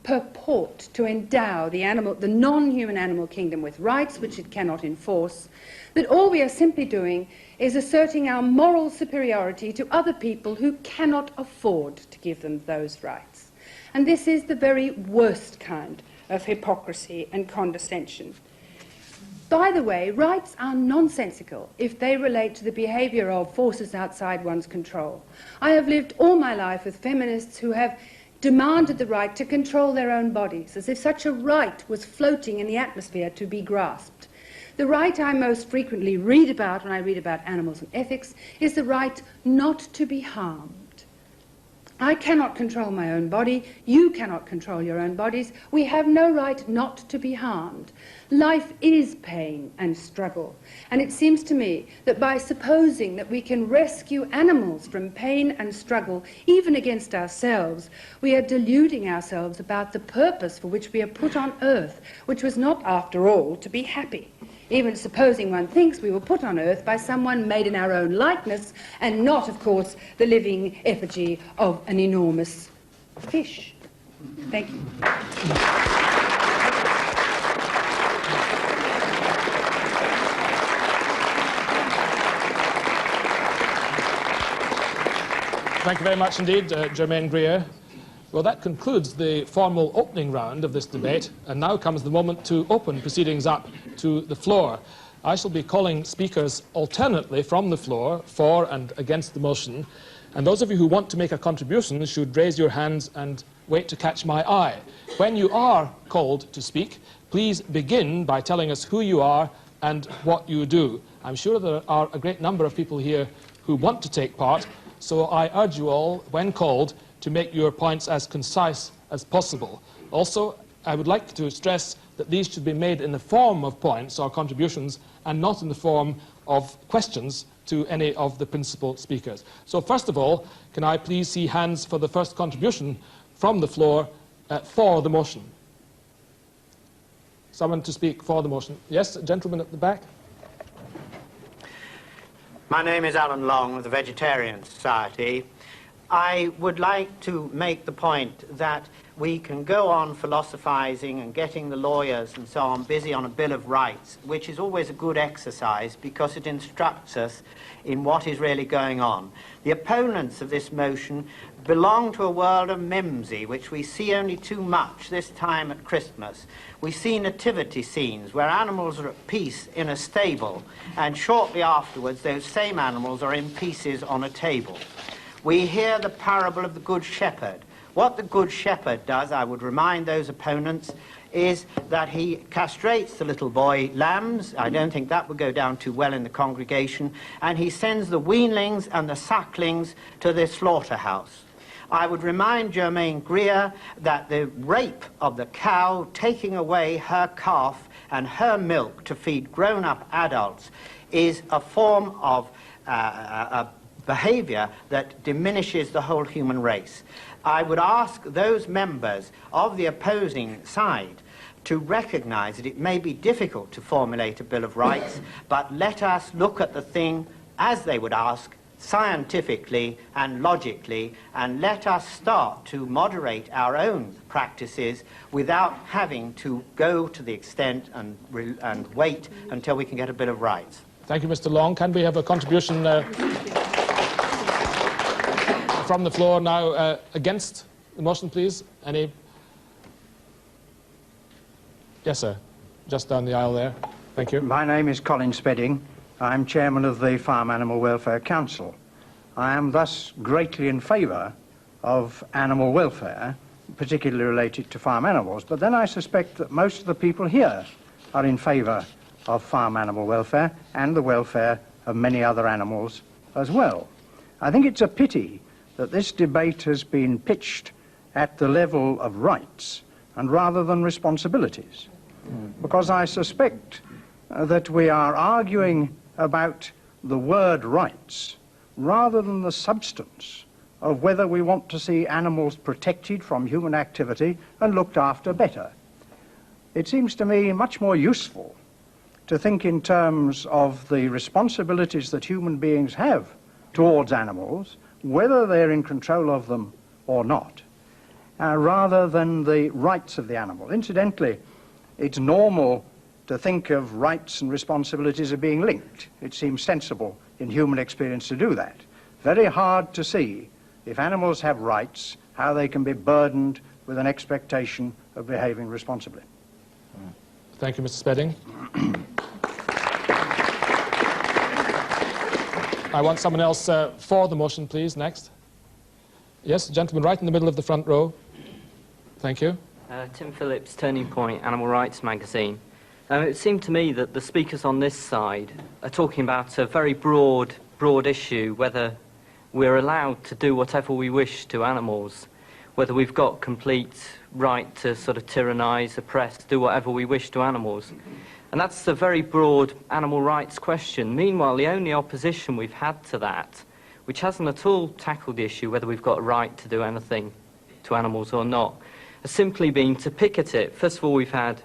purport to endow the non-human animal kingdom with rights which it cannot enforce, that all we are simply doing is asserting our moral superiority to other people who cannot afford to give them those rights. And this is the very worst kind of hypocrisy and condescension. By the way, rights are nonsensical if they relate to the behavior of forces outside one's control. I have lived all my life with feminists who have demanded the right to control their own bodies, as if such a right was floating in the atmosphere to be grasped. The right I most frequently read about when I read about animals and ethics is the right not to be harmed. I cannot control my own body. You cannot control your own bodies. We have no right not to be harmed. Life is pain and struggle. And it seems to me that by supposing that we can rescue animals from pain and struggle, even against ourselves, we are deluding ourselves about the purpose for which we are put on earth, which was not, after all, to be happy. Even supposing one thinks we were put on earth by someone made in our own likeness, and not, of course, the living effigy of an enormous fish. Thank you. Thank you very much indeed, Germaine Greer. Well, that concludes the formal opening round of this debate, and now comes the moment to open proceedings up to the floor. I shall be calling speakers alternately from the floor, for and against the motion, and those of you who want to make a contribution should raise your hands and wait to catch my eye. When you are called to speak, please begin by telling us who you are and what you do. I'm sure there are a great number of people here who want to take part, so I urge you all, when called, to make your points as concise as possible. Also, I would like to stress that these should be made in the form of points or contributions and not in the form of questions to any of the principal speakers. So first of all, can I please see hands for the first contribution from the floor for the motion? Someone to speak for the motion. Yes, a gentleman at the back. My name is Alan Long of the Vegetarian Society. I would like to make the point that we can go on philosophizing and getting the lawyers and so on busy on a Bill of Rights, which is always a good exercise because it instructs us in what is really going on. The opponents of this motion belong to a world of mimsy, which we see only too much this time at Christmas. We see nativity scenes where animals are at peace in a stable, and shortly afterwards those same animals are in pieces on a table. We hear the parable of the Good Shepherd. What the Good Shepherd does, I would remind those opponents, is that he castrates the little boy lambs. I don't think that would go down too well in the congregation. And he sends the weanlings and the sucklings to the slaughterhouse. I would remind Germaine Greer that the rape of the cow, taking away her calf and her milk to feed grown-up adults, is a form of behavior that diminishes the whole human race. I would ask those members of the opposing side to recognize that it may be difficult to formulate a Bill of Rights, but let us look at the thing, as they would ask, scientifically and logically, and let us start to moderate our own practices without having to go to the extent and wait until we can get a Bill of Rights. Thank you, Mr. Long. Can we have a contribution from the floor now against the motion, please? Any? Yes, sir. Just down the aisle there. Thank you. My name is Colin Spedding. I'm chairman of the Farm Animal Welfare Council. I am thus greatly in favour of animal welfare, particularly related to farm animals, but then I suspect that most of the people here are in favour of farm animal welfare and the welfare of many other animals as well. I think it's a pity that this debate has been pitched at the level of rights and rather than responsibilities, because I suspect that we are arguing about the word rights rather than the substance of whether we want to see animals protected from human activity and looked after better. It seems to me much more useful to think in terms of the responsibilities that human beings have towards animals, whether they're in control of them or not, rather than the rights of the animal. Incidentally, it's normal to think of rights and responsibilities as being linked. It seems sensible in human experience to do that. Very hard to see, if animals have rights, how they can be burdened with an expectation of behaving responsibly. Thank you, Mr. Spedding. I want someone else for the motion, please, next. Yes, gentleman right in the middle of the front row. Thank you. Tim Phillips, Turning Point, Animal Rights Magazine. It seemed to me that the speakers on this side are talking about a very broad issue, whether we're allowed to do whatever we wish to animals, whether we've got complete right to sort of tyrannise, oppress, do whatever we wish to animals. And that's a very broad animal rights question. Meanwhile, the only opposition we've had to that, which hasn't at all tackled the issue whether we've got a right to do anything to animals or not, has simply been to picket it. First of all, we've had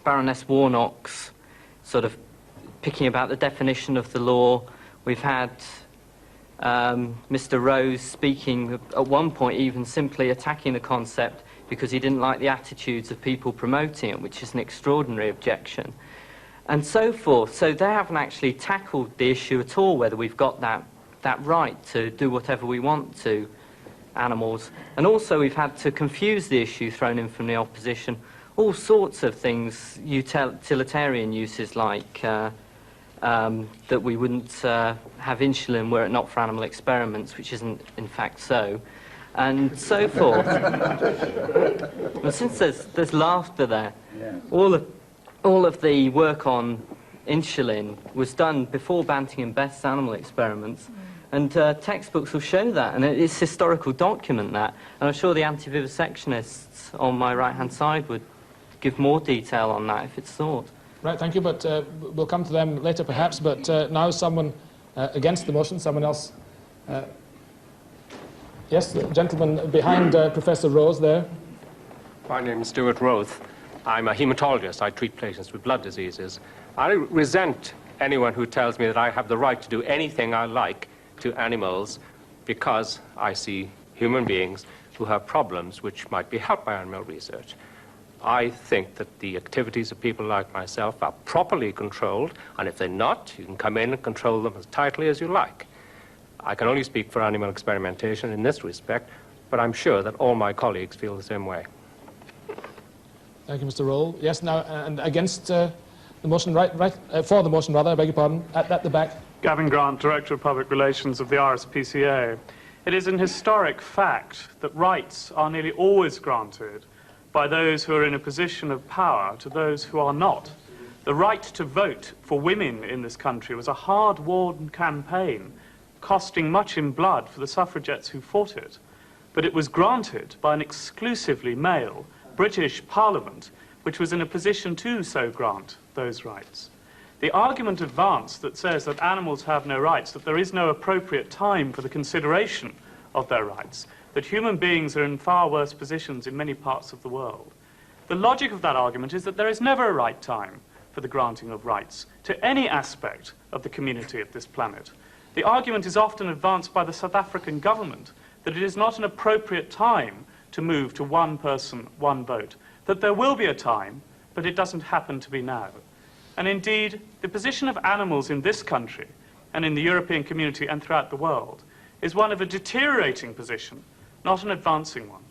Baroness Warnock's sort of picking about the definition of the law. We've had Mr. Rose speaking at one point, even simply attacking the concept because he didn't like the attitudes of people promoting it, which is an extraordinary objection, and so forth. So they haven't actually tackled the issue at all, whether we've got that right to do whatever we want to animals. And also we've had to confuse the issue thrown in from the opposition, all sorts of things, utilitarian uses like that we wouldn't have insulin were it not for animal experiments, which isn't in fact so, and so forth. Well, since there's laughter there, all of the work on insulin was done before Banting and Best's animal experiments, and textbooks will show that, and it's historical document that, and I'm sure the anti-vivisectionists on my right-hand side would give more detail on that if it's sought. Right, thank you, but we'll come to them later perhaps, but now someone against the motion, someone else. Yes, the gentleman behind Professor Rose there. My name is Stuart Roth. I'm a hematologist. I treat patients with blood diseases. I resent anyone who tells me that I have the right to do anything I like to animals because I see human beings who have problems which might be helped by animal research. I think that the activities of people like myself are properly controlled, and if they're not, you can come in and control them as tightly as you like. I can only speak for animal experimentation in this respect, but I'm sure that all my colleagues feel the same way. Thank you, Mr. Roll. Yes, now, and against the motion, for the motion, rather, I beg your pardon, at the back. Gavin Grant, Director of Public Relations of the RSPCA. It is an historic fact that rights are nearly always granted by those who are in a position of power to those who are not. The right to vote for women in this country was a hard-won campaign, costing much in blood for the suffragettes who fought it. But it was granted by an exclusively male British Parliament, which was in a position to so grant those rights. The argument advanced that says that animals have no rights, that there is no appropriate time for the consideration of their rights, that human beings are in far worse positions in many parts of the world. The logic of that argument is that there is never a right time for the granting of rights to any aspect of the community of this planet. The argument is often advanced by the South African government that it is not an appropriate time to move to one person, one vote, that there will be a time, but it doesn't happen to be now. And indeed, the position of animals in this country and in the European community and throughout the world is one of a deteriorating position, not an advancing one.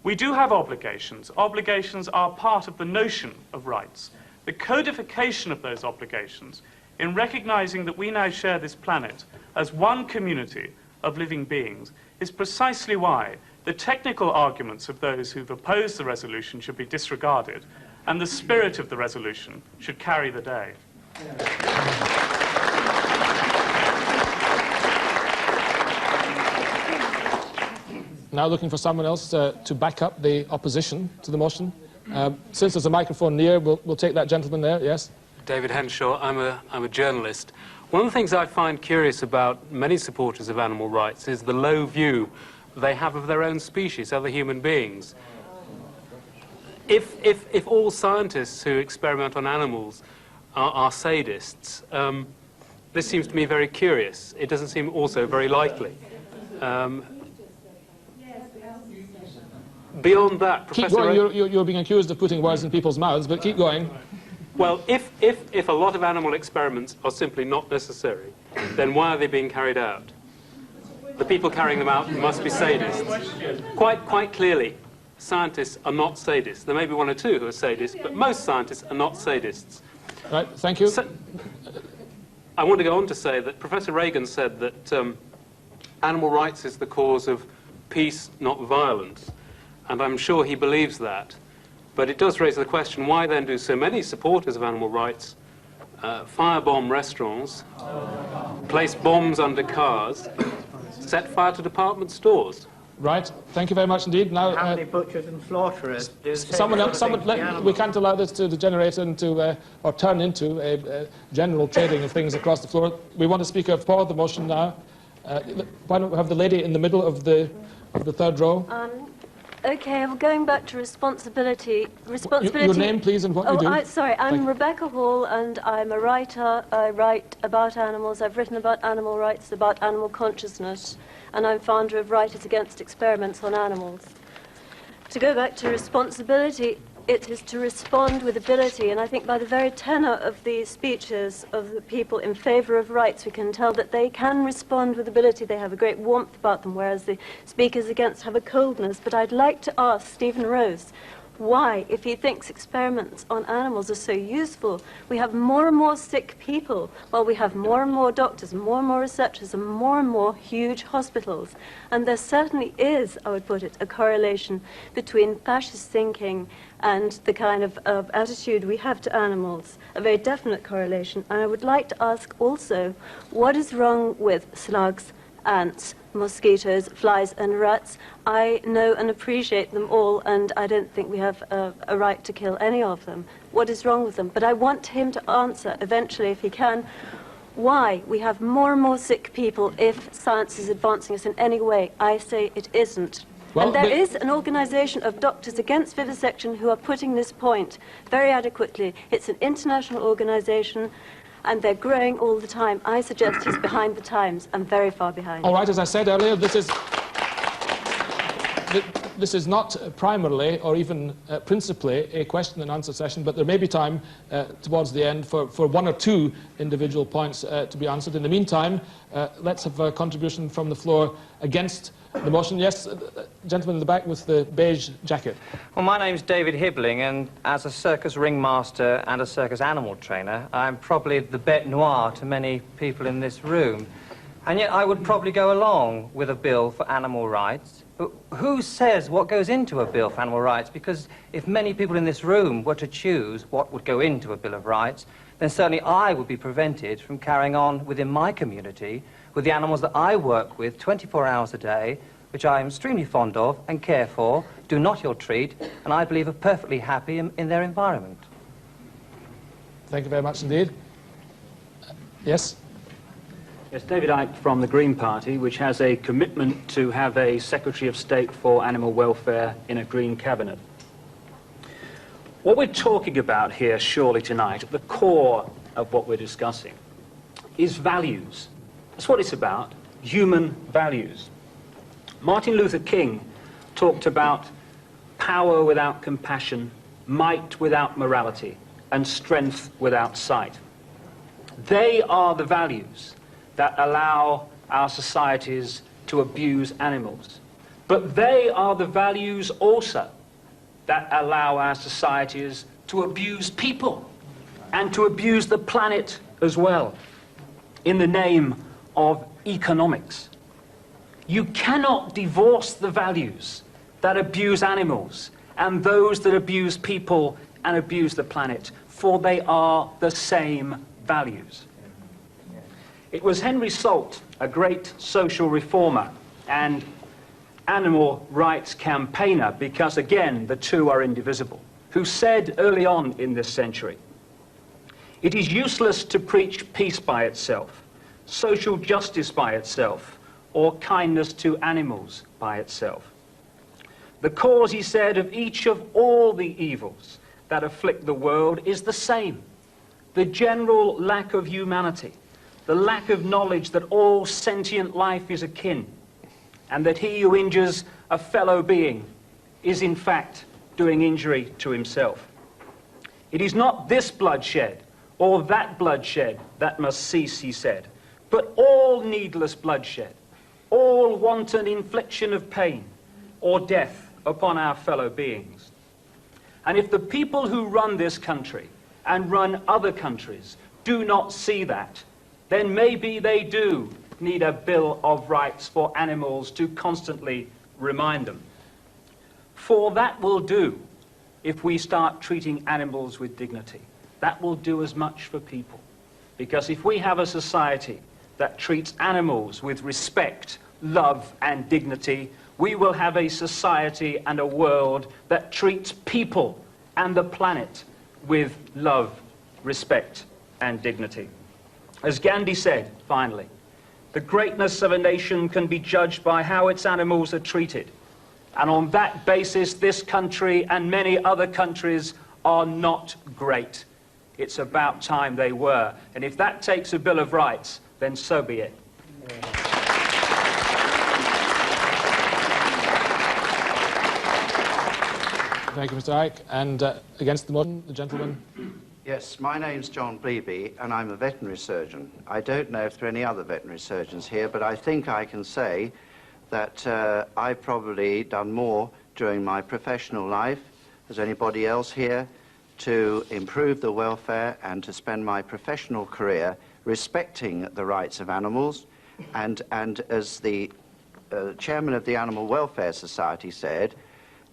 We do have obligations. Obligations are part of the notion of rights. The codification of those obligations in recognizing that we now share this planet as one community of living beings is precisely why the technical arguments of those who've opposed the resolution should be disregarded, and the spirit of the resolution should carry the day. Now looking for someone else to back up the opposition to the motion. Since there's a microphone near, we'll take that gentleman there, yes? David Henshaw, I'm a journalist. One of the things I find curious about many supporters of animal rights is the low view they have of their own species, other human beings. If all scientists who experiment on animals are sadists, this seems to me very curious. It doesn't seem also very likely. Beyond that, Professor... Keep going. You're being accused of putting words in people's mouths, but keep going. Well, if a lot of animal experiments are simply not necessary, then why are they being carried out? The people carrying them out must be sadists. Quite clearly, scientists are not sadists. There may be one or two who are sadists, but most scientists are not sadists. Right, thank you. So, I want to go on to say that Professor Reagan said that animal rights is the cause of peace, not violence. And I'm sure he believes that. But it does raise the question, why then do so many supporters of animal rights firebomb restaurants, place bombs under cars, set fire to department stores? Right, thank you very much indeed. Now, how many butchers and slaughterers do we can't allow this to degenerate into, or turn into a general trading of things across the floor. We want to speak for the motion now. Why don't we have the lady in the middle of the third row? Okay, well, going back to responsibility. Your name, please, and what you do. Sorry, I'm Rebecca Hall, and I'm a writer. I write about animals. I've written about animal rights, about animal consciousness, and I'm founder of Writers Against Experiments on Animals. To go back to responsibility, it is to respond with ability, and I think by the very tenor of the speeches of the people in favour of rights, we can tell that they can respond with ability. They have a great warmth about them, whereas the speakers against have a coldness. But I'd like to ask Stephen Rose why, if he thinks experiments on animals are so useful, we have more and more sick people, while we have more and more doctors, more and more researchers, and more huge hospitals. And there certainly is, I would put it, a correlation between fascist thinking and the kind of attitude we have to animals, a very definite correlation. And I would like to ask also, what is wrong with slugs, ants, mosquitoes, flies and rats? I know and appreciate them all, and I don't think we have a right to kill any of them. What is wrong with them? But I want him to answer, eventually, if he can, why we have more and more sick people if science is advancing us in any way. I say it isn't. Well, and there is an organisation of doctors against vivisection who are putting this point very adequately. It's an international organisation, and they're growing all the time. I suggest he's behind the times. I'm very far behind. All right, as I said earlier, this is not primarily or even principally a question and answer session, but there may be time towards the end for one or two individual points to be answered. In the meantime, let's have a contribution from the floor against the motion. Yes, gentleman in the back with the beige jacket. Well, my name's David Hibbling, and as a circus ringmaster and a circus animal trainer, I'm probably the bête noire to many people in this room. And yet I would probably go along with a bill for animal rights. But who says what goes into a bill for animal rights? Because if many people in this room were to choose what would go into a Bill of Rights, then certainly I would be prevented from carrying on within my community with the animals that I work with 24 hours a day, which I am extremely fond of and care for, do not ill-treat, and I believe are perfectly happy in their environment. Thank you very much indeed. Yes? Yes, David Icke from the Green Party, which has a commitment to have a Secretary of State for Animal Welfare in a Green Cabinet. What we're talking about here, surely tonight, at the core of what we're discussing, is values. That's what it's about, human values. Martin Luther King talked about power without compassion, might without morality, and strength without sight. They are the values that allow our societies to abuse animals. But they are the values also that allow our societies to abuse people and to abuse the planet as well, in the name of economics. You cannot divorce the values that abuse animals and those that abuse people and abuse the planet, for they are the same values. It was Henry Salt, a great social reformer and animal rights campaigner, because again the two are indivisible, who said early on in this century, "It is useless to preach peace by itself, social justice by itself, or kindness to animals by itself. The cause," he said, "of each of all the evils that afflict the world is the same: the general lack of humanity, the lack of knowledge that all sentient life is akin, and that he who injures a fellow being is in fact doing injury to himself. It is not this bloodshed or that bloodshed that must cease," he said, "but all needless bloodshed, all wanton infliction of pain or death upon our fellow beings. And if the people who run this country and run other countries do not see that, then maybe they do need a Bill of Rights for animals to constantly remind them. For that will do if we start treating animals with dignity. That will do as much for people. Because if we have a society that treats animals with respect, love, and dignity, we will have a society and a world that treats people and the planet with love, respect, and dignity. As Gandhi said, finally, the greatness of a nation can be judged by how its animals are treated. And on that basis, this country and many other countries are not great. It's about time they were. And if that takes a Bill of Rights, then so be it. Thank you, Mr. Ike. And against the motion, the gentleman. Yes, my name's John Bleeby, and I'm a veterinary surgeon. I don't know if there are any other veterinary surgeons here, but I think I can say that I've probably done more during my professional life as anybody else here to improve the welfare and to spend my professional career respecting the rights of animals. And as the chairman of the Animal Welfare Society said,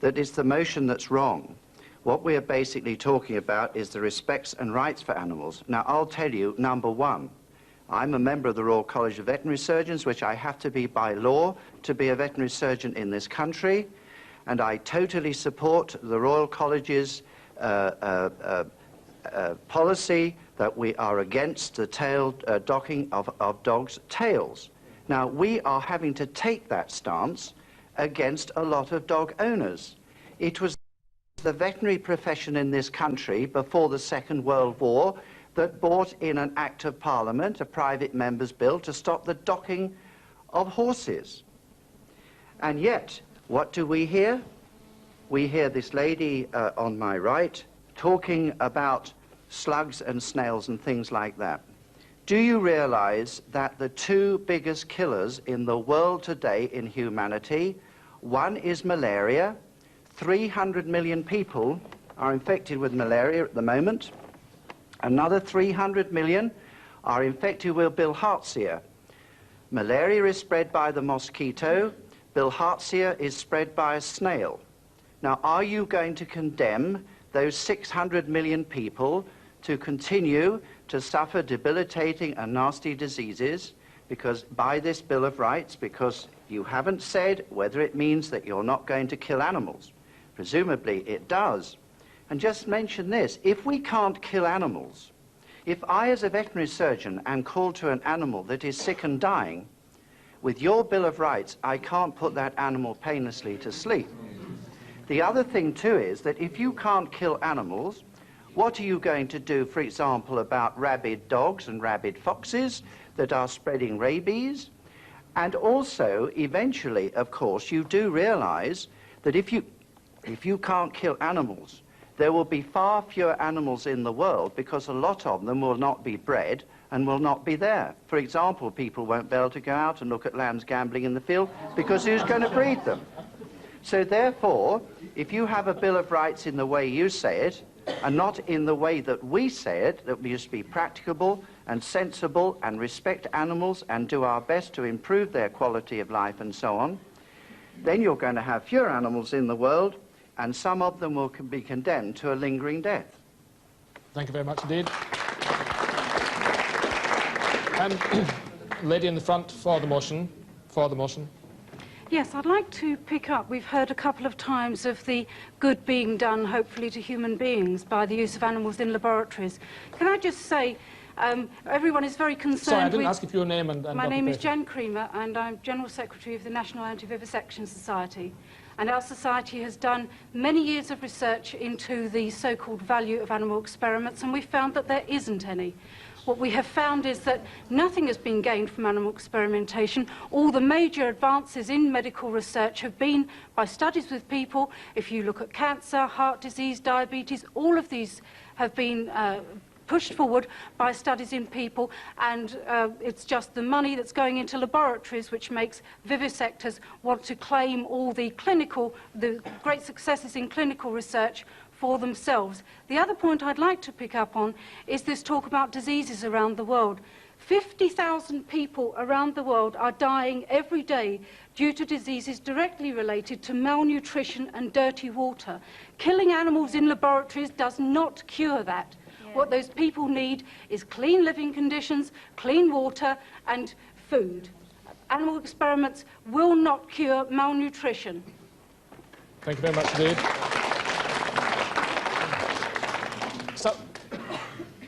that it's the motion that's wrong. What we are basically talking about is the respects and rights for animals. Now, I'll tell you, number one, I'm a member of the Royal College of Veterinary Surgeons, which I have to be by law to be a veterinary surgeon in this country, and I totally support the Royal College's policy that we are against the docking of dogs' tails. Now, we are having to take that stance against a lot of dog owners. It was the veterinary profession in this country before the Second World War that brought in an Act of Parliament, a private member's bill, to stop the docking of horses. And yet, what do we hear? We hear this lady on my right talking about slugs and snails and things like that. Do you realize that the two biggest killers in the world today in humanity, one is malaria. 300 million people are infected with malaria at the moment. Another 300 million are infected with bilharzia. Malaria is spread by the mosquito. Bilharzia is spread by a snail. Now, are you going to condemn those 600 million people to continue to suffer debilitating and nasty diseases because by this Bill of Rights, because you haven't said whether it means that you're not going to kill animals? Presumably it does. And just mention this, if we can't kill animals, if I as a veterinary surgeon am called to an animal that is sick and dying, with your Bill of Rights, I can't put that animal painlessly to sleep. The other thing too is that if you can't kill animals, what are you going to do, for example, about rabid dogs and rabid foxes that are spreading rabies? And also, eventually, of course, you do realize that if you can't kill animals, there will be far fewer animals in the world because a lot of them will not be bred and will not be there. For example, people won't be able to go out and look at lambs gambling in the field because who's going to breed them? So therefore, if you have a Bill of Rights in the way you say it, and not in the way that we say it, that we just be practicable and sensible and respect animals and do our best to improve their quality of life and so on, then you're going to have fewer animals in the world, and some of them will be condemned to a lingering death. Thank you very much indeed. Lady in the front for the motion. For the motion. Yes, I'd like to pick up, we've heard a couple of times of the good being done, hopefully, to human beings by the use of animals in laboratories. Can I just say, everyone is very concerned Sorry, I didn't ask if your name and My name is Jen Creamer, and I'm General Secretary of the National Anti-Vivisection Society. And our society has done many years of research into the so-called value of animal experiments, and we've found that there isn't any. What we have found is that nothing has been gained from animal experimentation. All the major advances in medical research have been by studies with people. If you look at cancer, heart disease, diabetes, all of these have been pushed forward by studies in people, and it's just the money that's going into laboratories which makes vivisectors want to claim all the great successes in clinical research for themselves. The other point I'd like to pick up on is this talk about diseases around the world. 50,000 people around the world are dying every day due to diseases directly related to malnutrition and dirty water. Killing animals in laboratories does not cure that. What those people need is clean living conditions, clean water, and food. Animal experiments will not cure malnutrition. Thank you very much indeed.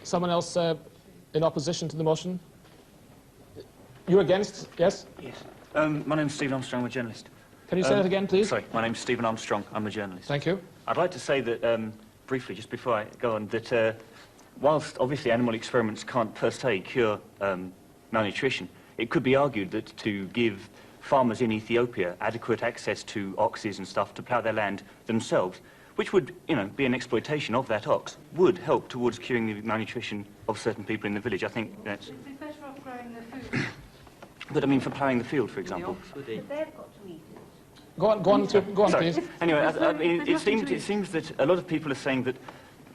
Someone else in opposition to the motion? You're against? Yes? Yes. My name's Steve Armstrong, I'm a journalist. Can you say that again, please? Sorry, my name's Stephen Armstrong. I'm a journalist. Thank you. I'd like to say that, briefly, just before I go on, that whilst obviously animal experiments can't per se cure malnutrition, it could be argued that to give farmers in Ethiopia adequate access to oxes and stuff to plough their land themselves, which would, be an exploitation of that ox, would help towards curing the malnutrition of certain people in the village. I think that's... It'd be better off growing the food. But I mean, for ploughing the field, for example. But they've got to eat it. Go on, Sorry. please. Anyway, I mean, it seems that a lot of people are saying that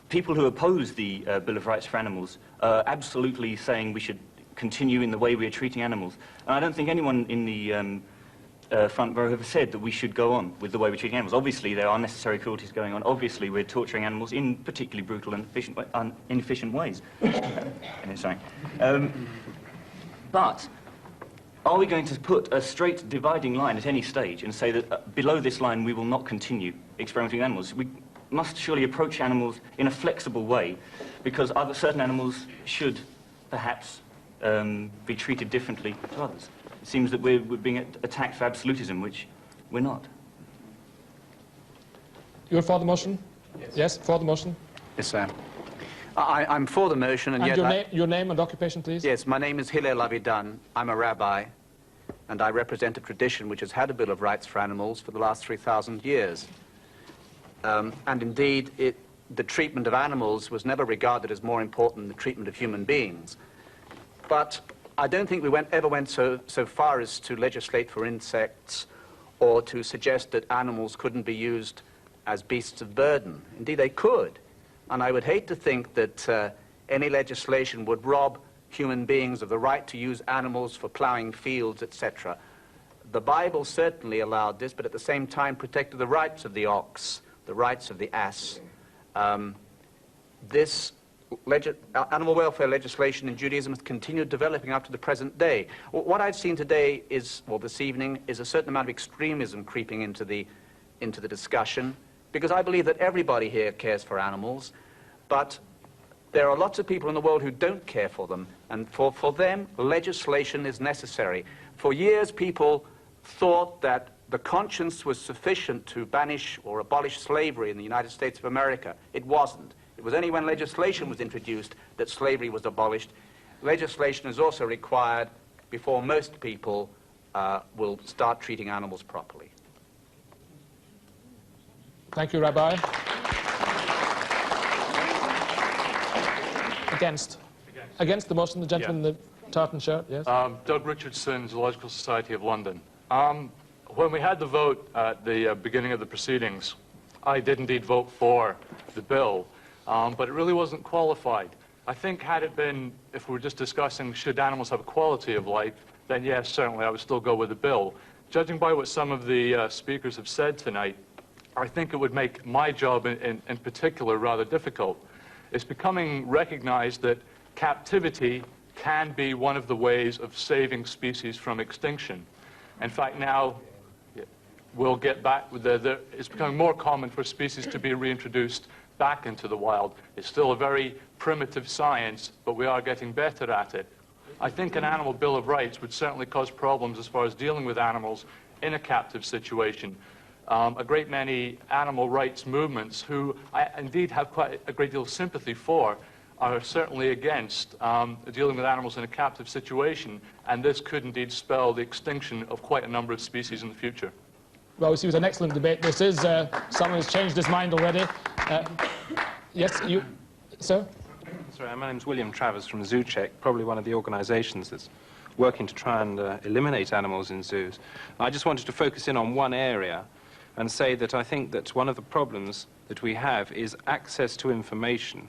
people who oppose the Bill of Rights for Animals are absolutely saying we should continue in the way we are treating animals. And I don't think anyone in the front row ever said that we should go on with the way we're treating animals. Obviously, there are unnecessary cruelties going on. Obviously, we're torturing animals in particularly brutal and inefficient ways. Sorry. But are we going to put a straight dividing line at any stage and say that below this line we will not continue experimenting with animals? We must surely approach animals in a flexible way, because certain animals should perhaps be treated differently to others. It seems that we're being attacked for absolutism, which we're not. You're for the motion? Yes, for the motion. Yes, sir. I'm for the motion, and yet... your name and occupation, please? Yes, my name is Hillel Avidan. I'm a rabbi, and I represent a tradition which has had a Bill of Rights for animals for the last 3,000 years. And indeed, the treatment of animals was never regarded as more important than the treatment of human beings. But I don't think we ever went so far as to legislate for insects or to suggest that animals couldn't be used as beasts of burden. Indeed, they could. And I would hate to think that any legislation would rob human beings of the right to use animals for ploughing fields, etc. The Bible certainly allowed this, but at the same time protected the rights of the ox, the rights of the ass. This animal welfare legislation in Judaism has continued developing up to the present day. What I've seen today this evening, is a certain amount of extremism creeping into the discussion, because I believe that everybody here cares for animals, but there are lots of people in the world who don't care for them, and for them, legislation is necessary. For years, people thought that the conscience was sufficient to banish or abolish slavery in the United States of America. It wasn't. It was only when legislation was introduced that slavery was abolished. Legislation is also required before most people will start treating animals properly. Thank you, Rabbi. Against the motion, the gentleman in the tartan shirt, yes? Doug Richardson, Zoological Society of London. When we had the vote at the beginning of the proceedings, I did indeed vote for the bill, but it really wasn't qualified. I think had it been, if we were just discussing should animals have a quality of life, then yes, certainly I would still go with the bill. Judging by what some of the speakers have said tonight, I think it would make my job in particular rather difficult. It's becoming recognized that captivity can be one of the ways of saving species from extinction. In fact, now we'll get back with it's becoming more common for species to be reintroduced back into the wild. It's still a very primitive science, but we are getting better at it. I think an animal bill of rights would certainly cause problems as far as dealing with animals in a captive situation. A great many animal rights movements, who I indeed have quite a great deal of sympathy for, are certainly against dealing with animals in a captive situation, and this could indeed spell the extinction of quite a number of species in the future. Well, we see it was an excellent debate. This is someone who's changed his mind already. Yes, you, sir? Sorry, my name's William Travers from ZooCheck, probably one of the organisations that's working to try and eliminate animals in zoos. I just wanted to focus in on one area and say that I think that one of the problems that we have is access to information,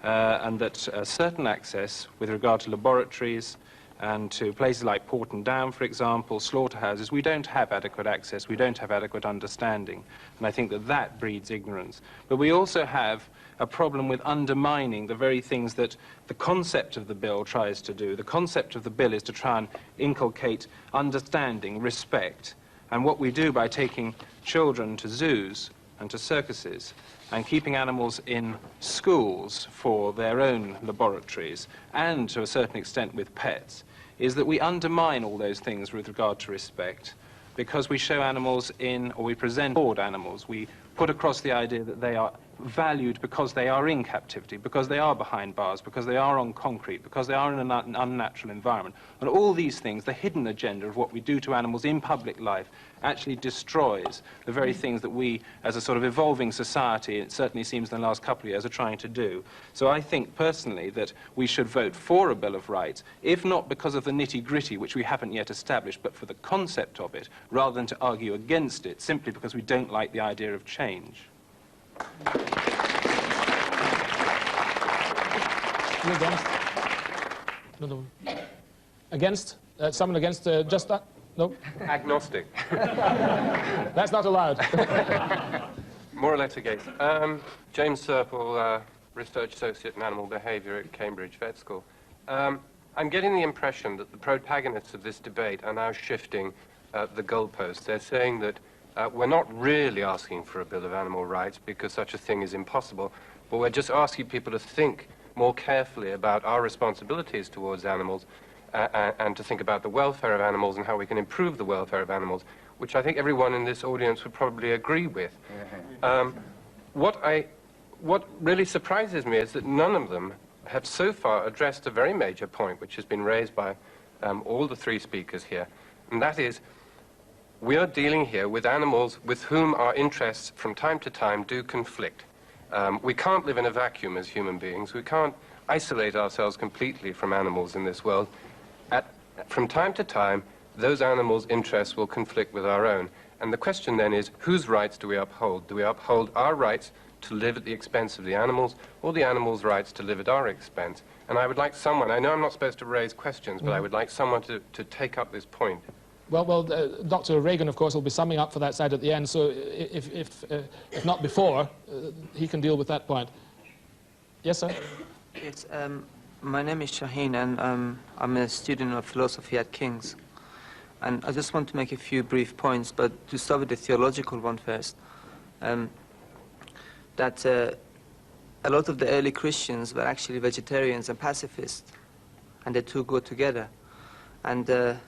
and that certain access with regard to laboratories and to places like Porton Down, for example, slaughterhouses, we don't have adequate access, we don't have adequate understanding, and I think that that breeds ignorance. But we also have a problem with undermining the very things that the concept of the bill tries to do. The concept of the bill is to try and inculcate understanding, respect, and what we do by taking children to zoos and to circuses and keeping animals in schools for their own laboratories and to a certain extent with pets is that we undermine all those things with regard to respect. because we show animals in, or we present bored animals, we put across the idea that they are valued because they are in captivity, because they are behind bars, because they are on concrete, because they are in an unnatural environment. And all these things, the hidden agenda of what we do to animals in public life, actually destroys the very things that we, as a sort of evolving society, it certainly seems in the last couple of years, are trying to do. So I think personally that we should vote for a Bill of Rights, if not because of the nitty-gritty, which we haven't yet established, but for the concept of it, rather than to argue against it, simply because we don't like the idea of change. Against? No. Against? Someone against just that? No? Agnostic. That's not allowed. More or less against. James Serple, Research Associate in Animal Behaviour at Cambridge Vet School. I'm getting the impression that the protagonists of this debate are now shifting the goalposts. They're saying that we're not really asking for a Bill of Animal Rights because such a thing is impossible, but we're just asking people to think more carefully about our responsibilities towards animals and to think about the welfare of animals and how we can improve the welfare of animals, which I think everyone in this audience would probably agree with. What really surprises me is that none of them have so far addressed a very major point which has been raised by all the three speakers here, and that is we are dealing here with animals with whom our interests from time to time do conflict. We can't live in a vacuum as human beings. We can't isolate ourselves completely from animals in this world. From time to time, those animals' interests will conflict with our own. And the question then is, whose rights do we uphold? Do we uphold our rights to live at the expense of the animals, or the animals' rights to live at our expense? And I would like someone, I know I'm not supposed to raise questions, but I would like someone to take up this point. Well, Dr. Regan, of course, will be summing up for that side at the end, so if not before, he can deal with that point. Yes, sir? Yes, my name is Shaheen, and I'm a student of philosophy at King's. And I just want to make a few brief points, but to start with the theological one first. That a lot of the early Christians were actually vegetarians and pacifists, and the two go together. And a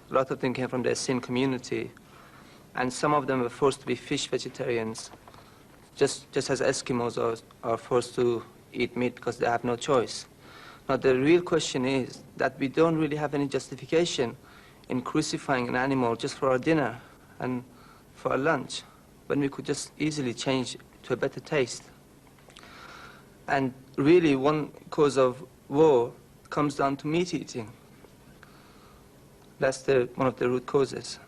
lot of them came from the Essene community, and some of them were forced to be fish vegetarians, just as Eskimos are forced to eat meat because they have no choice. Now, the real question is that we don't really have any justification in crucifying an animal just for our dinner and for our lunch, when we could just easily change to a better taste. And really, one cause of war comes down to meat eating. That's one of the root causes.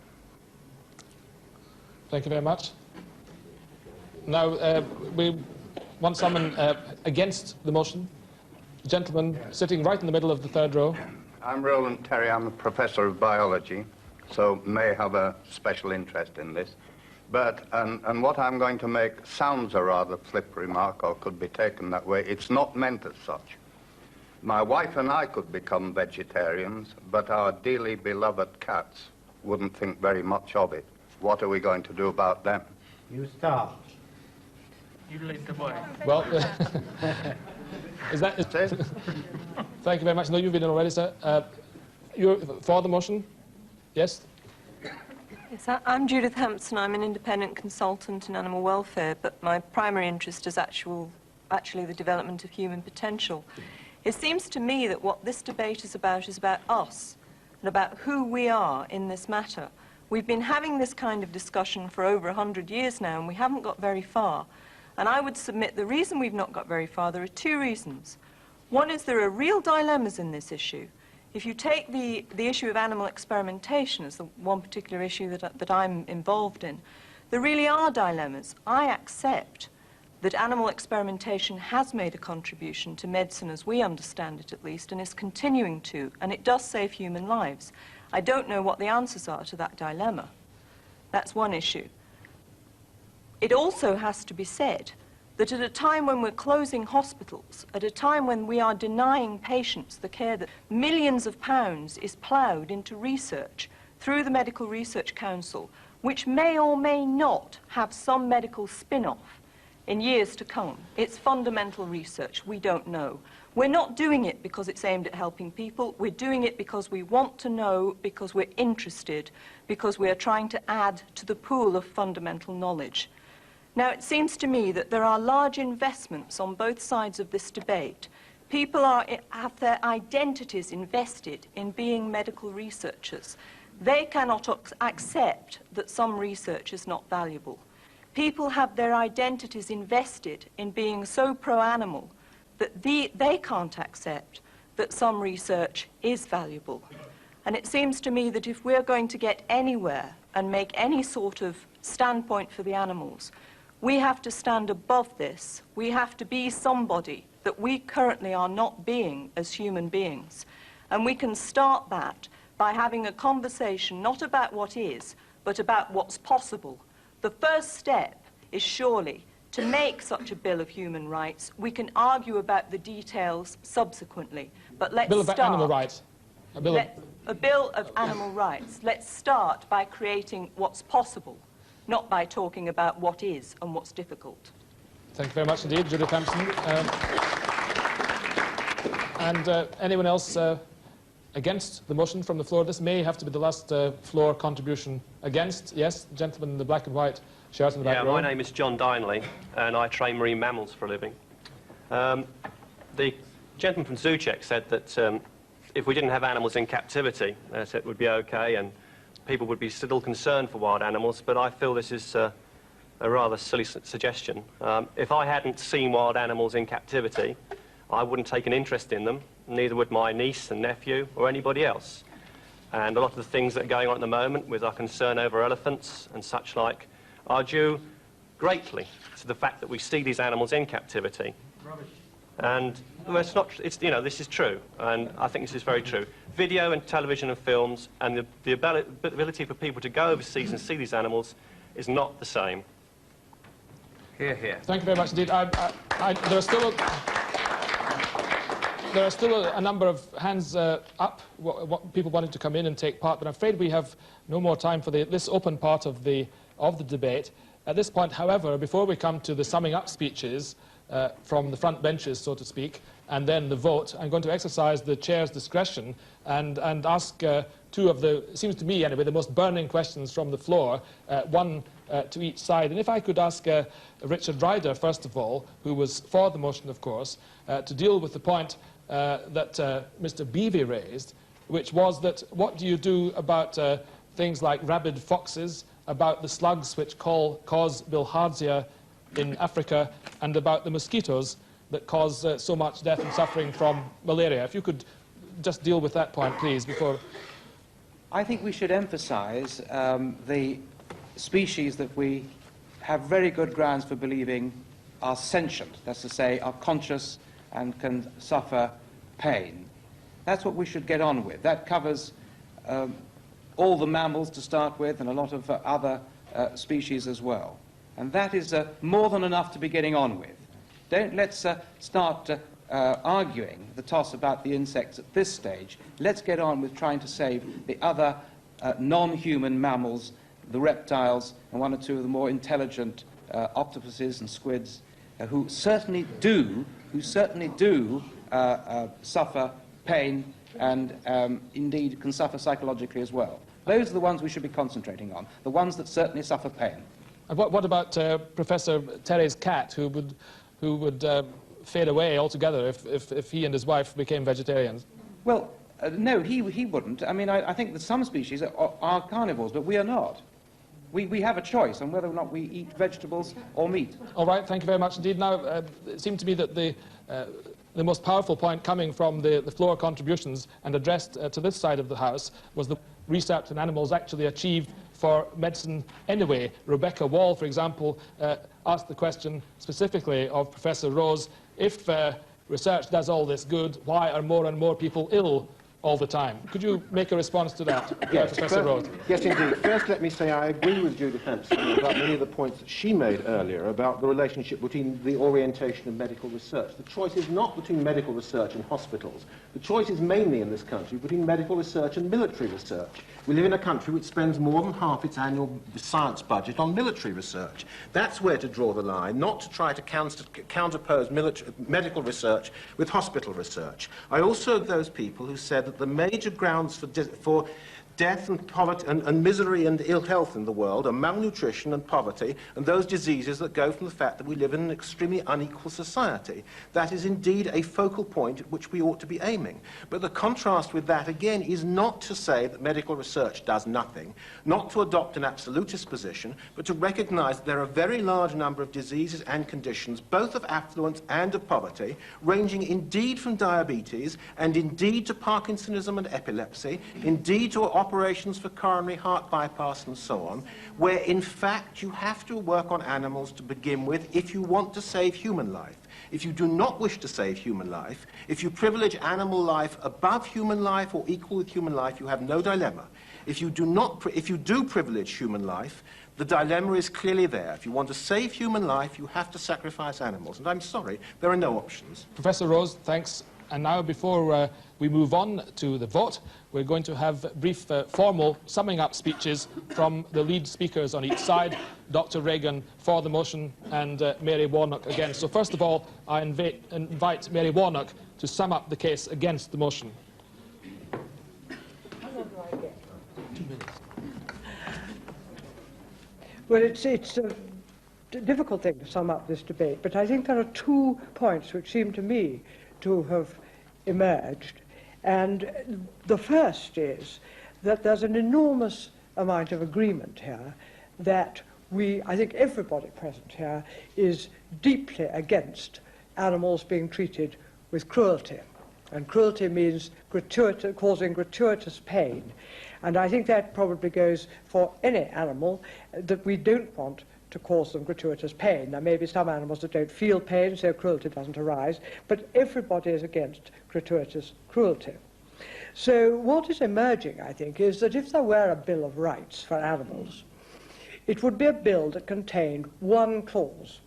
Thank you very much. Now, we want someone against the motion. The gentleman sitting right in the middle of the third row. I'm Roland Terry. I'm a professor of biology, so may have a special interest in this. But, and what I'm going to make sounds a rather flip remark, or could be taken that way. It's not meant as such. My wife and I could become vegetarians, but our dearly beloved cats wouldn't think very much of it. What are we going to do about them? You start. You lead the way. Well, is that... Thank you very much. No, you've been in already, sir. You're for the motion? Yes? Yes, I'm Judith Hampson. I'm an independent consultant in animal welfare, but my primary interest is actually the development of human potential. It seems to me that what this debate is about us and about who we are in this matter. We've been having this kind of discussion for over 100 years now, and we haven't got very far. And I would submit the reason we've not got very far, there are two reasons. One is there are real dilemmas in this issue. If you take the issue of animal experimentation as the one particular issue that I'm involved in, there really are dilemmas. I accept that animal experimentation has made a contribution to medicine as we understand it at least, and is continuing to, and it does save human lives. I don't know what the answers are to that dilemma. That's one issue. It also has to be said that at a time when we're closing hospitals, at a time when we are denying patients the care that millions of pounds is ploughed into research through the Medical Research Council, which may or may not have some medical spin-off, in years to come. It's fundamental research. We don't know. We're not doing it because it's aimed at helping people. We're doing it because we want to know, because we're interested, because we're trying to add to the pool of fundamental knowledge. Now, it seems to me that there are large investments on both sides of this debate. People have their identities invested in being medical researchers. They cannot accept that some research is not valuable. People have their identities invested in being so pro-animal that they can't accept that some research is valuable. And it seems to me that if we're going to get anywhere and make any sort of standpoint for the animals, we have to stand above this. We have to be somebody that we currently are not being as human beings. And we can start that by having a conversation not about what is, but about what's possible. The first step is surely to make such a Bill of Human Rights. We can argue about the details subsequently, but let's Bill of start. Animal Rights. A Bill of Animal Rights. Let's start by creating what's possible, not by talking about what is and what's difficult. Thank you very much indeed, Judith Hampson. Anyone else against the motion from the floor? This may have to be the last floor contribution against. Yes, the gentleman in the black and white shirt in the back row. My name is John Dineley, and I train marine mammals for a living. The gentleman from Zoocheck said that if we didn't have animals in captivity, it would be okay, and people would be still concerned for wild animals, but I feel this is a rather silly suggestion. If I hadn't seen wild animals in captivity, I wouldn't take an interest in them, neither would my niece and nephew or anybody else. And a lot of the things that are going on at the moment with our concern over elephants and such like are due greatly to the fact that we see these animals in captivity. Rubbish. And well, it's not, you know, this is true, and I think this is very true. Video and television and films and the ability for people to go overseas and see these animals is not the same. Hear, hear. Thank you very much indeed. There are still a number of hands up, people wanting to come in and take part, but I'm afraid we have no more time for this open part of the debate. At this point, however, before we come to the summing up speeches from the front benches, so to speak, and then the vote, I'm going to exercise the chair's discretion and ask two of the, it seems to me anyway, the most burning questions from the floor, one to each side. And if I could ask Richard Ryder, first of all, who was for the motion, of course, to deal with the point that Mr. Beevy raised, which was that what do you do about things like rabid foxes, about the slugs which cause bilharzia in Africa, and about the mosquitoes that cause so much death and suffering from malaria. If you could just deal with that point, please, before... I think we should emphasize the species that we have very good grounds for believing are sentient, that's to say, are conscious and can suffer pain. That's what we should get on with. That covers all the mammals to start with and a lot of other species as well. And that is more than enough to be getting on with. Let's start arguing the toss about the insects at this stage. Let's get on with trying to save the other non-human mammals, the reptiles, and one or two of the more intelligent octopuses and squids, who certainly do suffer pain and indeed can suffer psychologically as well. Those are the ones we should be concentrating on, the ones that certainly suffer pain. And what about Professor Terry's cat, who would fade away altogether if he and his wife became vegetarians? Well, no, he wouldn't. I mean, I think that some species are carnivores, but we are not. We have a choice on whether or not we eat vegetables or meat. All right, thank you very much indeed. Now, it seemed to me that the most powerful point coming from the floor contributions and addressed to this side of the House was the research in animals actually achieved for medicine anyway. Rebecca Wall, for example, asked the question specifically of Professor Rose, if research does all this good, why are more and more people ill all the time? Could you make a response to that, yes, Professor Rose? Yes, indeed. First, let me say I agree with Judith Hampson about many of the points that she made earlier about the relationship between the orientation of medical research. The choice is not between medical research and hospitals. The choice is mainly in this country between medical research and military research. We live in a country which spends more than half its annual science budget on military research. That's where to draw the line, not to try to counterpose medical research with hospital research. I also those people who said that the major grounds for death and poverty and misery and ill health in the world are malnutrition and poverty and those diseases that go from the fact that we live in an extremely unequal society. That is indeed a focal point at which we ought to be aiming. But the contrast with that, again, is not to say that medical research does nothing, not to adopt an absolutist position, but to recognize that there are a very large number of diseases and conditions, both of affluence and of poverty, ranging indeed from diabetes and indeed to Parkinsonism and epilepsy, indeed to operations for coronary heart bypass and so on, where in fact you have to work on animals to begin with if you want to save human life. If you do not wish to save human life, if you privilege animal life above human life or equal with human life, you have no dilemma. If you do privilege human life, the dilemma is clearly there. If you want to save human life, you have to sacrifice animals. And I'm sorry, there are no options. Professor Rose, thanks. And now, before we move on to the vote, we're going to have brief formal summing up speeches from the lead speakers on each side, Dr. Reagan for the motion and Mary Warnock against. So first of all, I invite Mary Warnock to sum up the case against the motion. How long do I get? 2 minutes. Well, it's a difficult thing to sum up this debate, but I think there are 2 points which seem to me to have emerged. And the first is that there's an enormous amount of agreement here that I think everybody present here is deeply against animals being treated with cruelty. And cruelty means causing gratuitous pain. And I think that probably goes for any animal, that we don't want to cause them gratuitous pain. There may be some animals that don't feel pain, so cruelty doesn't arise, but everybody is against gratuitous cruelty. So what is emerging, I think, is that if there were a Bill of Rights for animals, it would be a bill that contained one clause,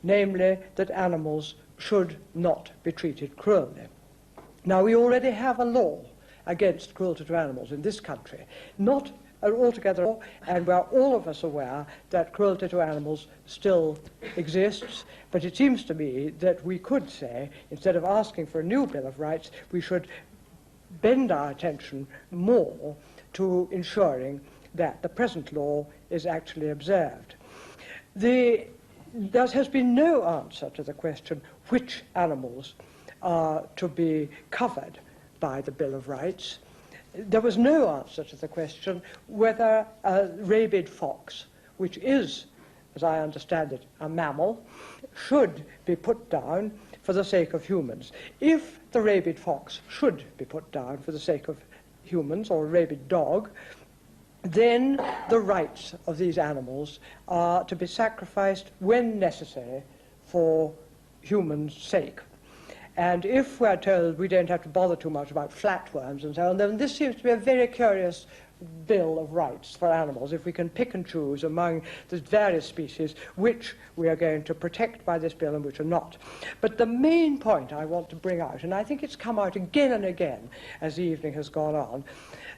namely that animals should not be treated cruelly. Now, we already have a law against cruelty to animals in this country, not altogether, and we are all of us aware that cruelty to animals still exists, but it seems to me that we could say, instead of asking for a new Bill of Rights, we should bend our attention more to ensuring that the present law is actually observed. There has been no answer to the question which animals are to be covered by the Bill of Rights. There was no answer to the question whether a rabid fox, which is, as I understand it, a mammal, should be put down for the sake of humans. If the rabid fox should be put down for the sake of humans, or a rabid dog, then the rights of these animals are to be sacrificed when necessary for humans' sake. And if we're told we don't have to bother too much about flatworms and so on, then this seems to be a very curious Bill of Rights for animals, if we can pick and choose among the various species which we are going to protect by this bill and which are not. But the main point I want to bring out, and I think it's come out again and again as the evening has gone on,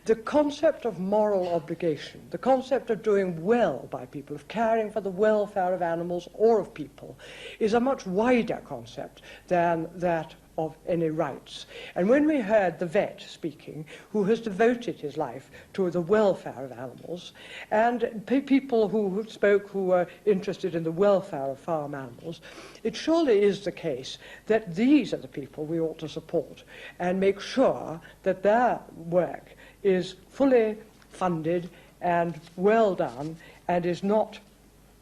the concept of moral obligation, the concept of doing well by people, of caring for the welfare of animals or of people, is a much wider concept than that of any rights. And when we heard the vet speaking, who has devoted his life to the welfare of animals, and people who spoke who were interested in the welfare of farm animals, it surely is the case that these are the people we ought to support and make sure that their work is fully funded and well done and is not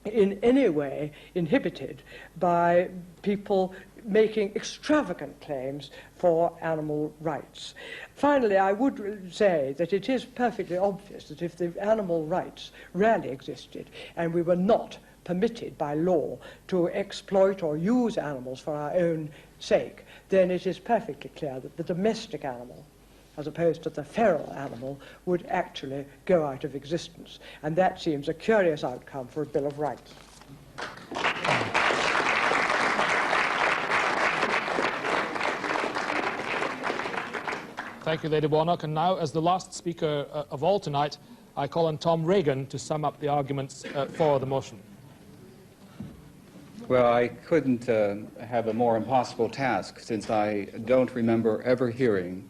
in any way inhibited by people making extravagant claims for animal rights. Finally, I would say that it is perfectly obvious that if the animal rights really existed and we were not permitted by law to exploit or use animals for our own sake, then it is perfectly clear that the domestic animal, as opposed to the feral animal, would actually go out of existence. And that seems a curious outcome for a Bill of Rights. Thank you, Lady Warnock. And now, as the last speaker of all tonight, I call on Tom Regan to sum up the arguments for the motion. Well, I couldn't have a more impossible task, since I don't remember ever hearing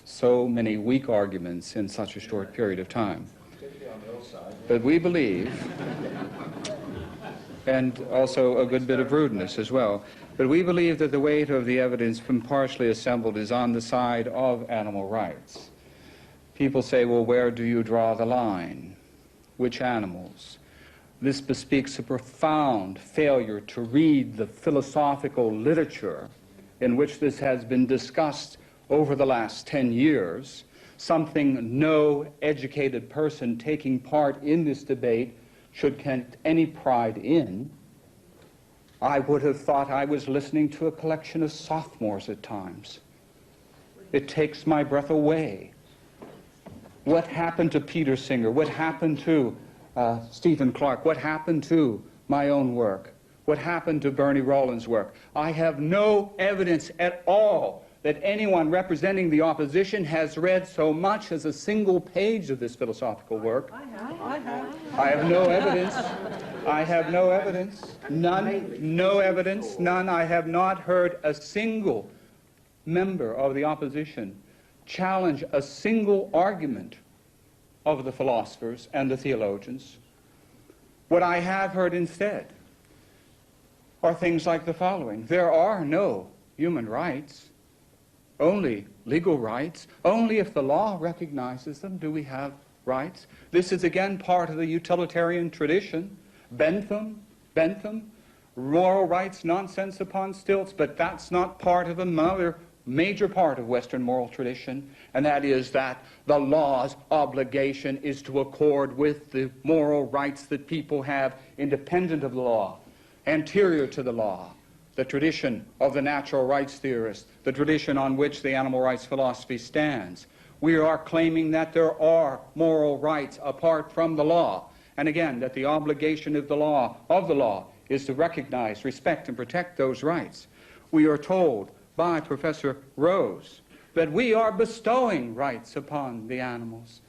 so many weak arguments in such a short period of time. But we believe, and also a good bit of rudeness as well, but we believe that the weight of the evidence from partially assembled is on the side of animal rights. People say, well, where do you draw the line? Which animals? This bespeaks a profound failure to read the philosophical literature in which this has been discussed over the last 10 years, something no educated person taking part in this debate should take any pride in. I would have thought I was listening to a collection of sophomores at times. It takes my breath away. What happened to Peter Singer? What happened to Stephen Clark? What happened to my own work? What happened to Bernie Rollins' work? I have no evidence at all that anyone representing the opposition has read so much as a single page of this philosophical work. I have no evidence. I have no evidence. None. No evidence. None. I have not heard a single member of the opposition challenge a single argument of the philosophers and the theologians. What I have heard instead are things like the following. There are no human rights. Only legal rights. Only if the law recognizes them do we have rights. This is again part of the utilitarian tradition. Bentham, moral rights nonsense upon stilts, but that's not part of another major part of Western moral tradition, and that is that the law's obligation is to accord with the moral rights that people have independent of the law, anterior to the law. The tradition of the natural rights theorist, the tradition on which the animal rights philosophy stands. We are claiming that there are moral rights apart from the law, and again, that the obligation of the law is to recognize, respect, and protect those rights. We are told by Professor Rose that we are bestowing rights upon the animals.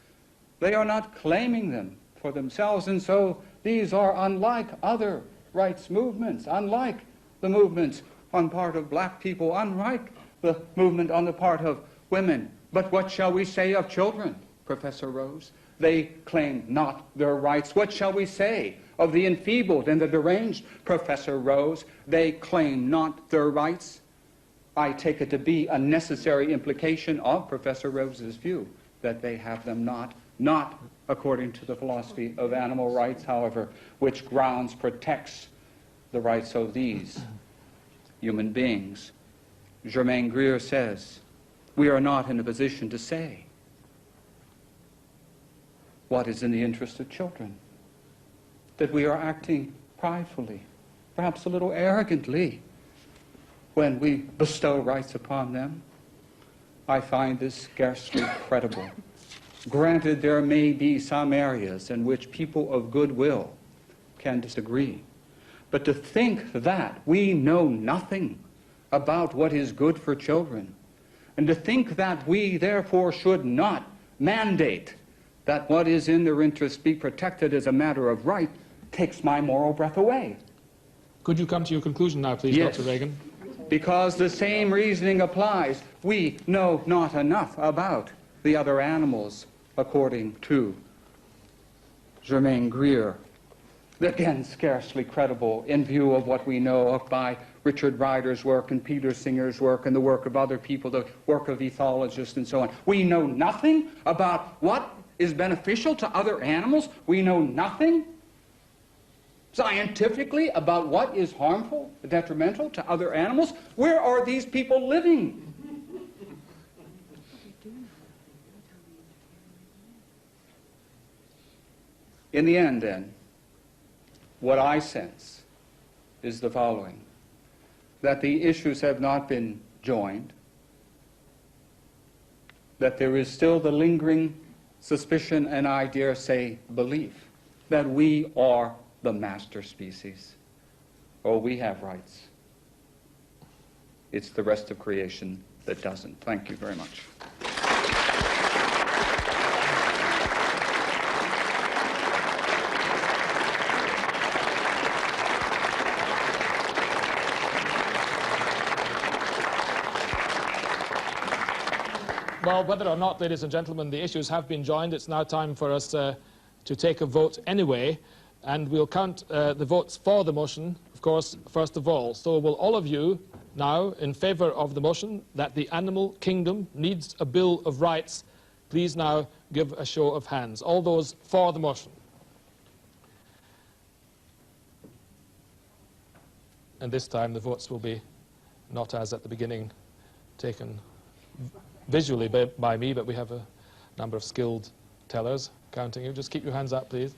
They are not claiming them for themselves, and so these are unlike other rights movements, unlike the movements on part of black people, unlike the movement on the part of women. But what shall we say of children, Professor Rose? They claim not their rights. What shall we say of the enfeebled and the deranged, Professor Rose? They claim not their rights. I take it to be a necessary implication of Professor Rose's view that they have them not according to the philosophy of animal rights, however, which grounds protects the rights of these human beings. Germaine Greer says, we are not in a position to say what is in the interest of children, that we are acting pridefully, perhaps a little arrogantly, when we bestow rights upon them. I find this scarcely credible. Granted, there may be some areas in which people of goodwill can disagree, but to think that we know nothing about what is good for children, and to think that we therefore should not mandate that what is in their interest be protected as a matter of right, takes my moral breath away. Could you come to your conclusion now, please, Yes. Dr. Regan? Because the same reasoning applies. We know not enough about the other animals, according to Germaine Greer. Again, scarcely credible in view of what we know of by Richard Ryder's work and Peter Singer's work and the work of other people, the work of ethologists and so on. We know nothing about what is beneficial to other animals. We know nothing scientifically about what is harmful, detrimental to other animals. Where are these people living? In the end, then, what I sense is the following, that the issues have not been joined, that there is still the lingering suspicion and, I dare say, belief that we are the master species. Oh, we have rights. It's the rest of creation that doesn't. Thank you very much. Well, whether or not, ladies and gentlemen, the issues have been joined, it's now time for us to take a vote anyway, and we'll count the votes for the motion, of course, first of all. So will all of you now, in favour of the motion that the animal kingdom needs a Bill of Rights, please now give a show of hands. All those for the motion. And this time the votes will be not as at the beginning taken visually by me, but we have a number of skilled tellers counting you. Just keep your hands up, please.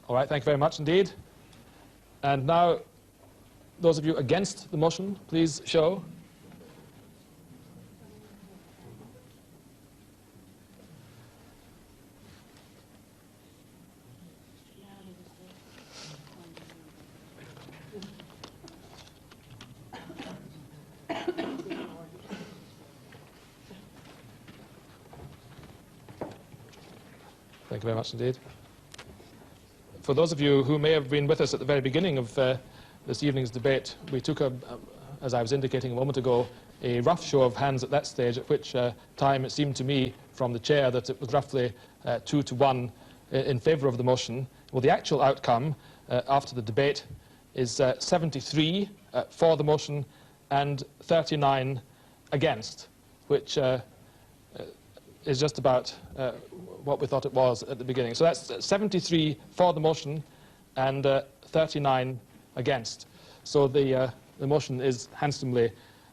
All right, thank you very much indeed. And now, those of you against the motion, please show. Thank you very much indeed. For those of you who may have been with us at the very beginning of this evening's debate, we took, as I was indicating a moment ago, a rough show of hands at that stage, at which time it seemed to me from the chair that it was roughly 2 to 1 in favour of the motion. Well, the actual outcome after the debate is 73 for the motion and 39 against, which is just about what we thought it was at the beginning. So that's 73 for the motion and 39 against. So the motion is handsomely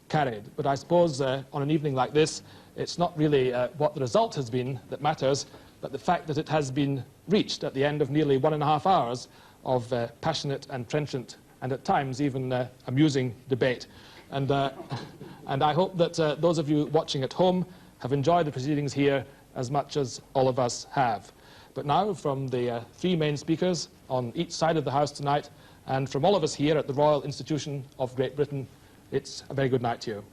carried. But I suppose on an evening like this, it's not really what the result has been that matters, but the fact that it has been reached at the end of nearly 1.5 hours of passionate and trenchant and at times even amusing debate. And I hope that those of you watching at home have enjoyed the proceedings here as much as all of us have. But now, from the 3 main speakers on each side of the House tonight, and from all of us here at the Royal Institution of Great Britain, it's a very good night to you.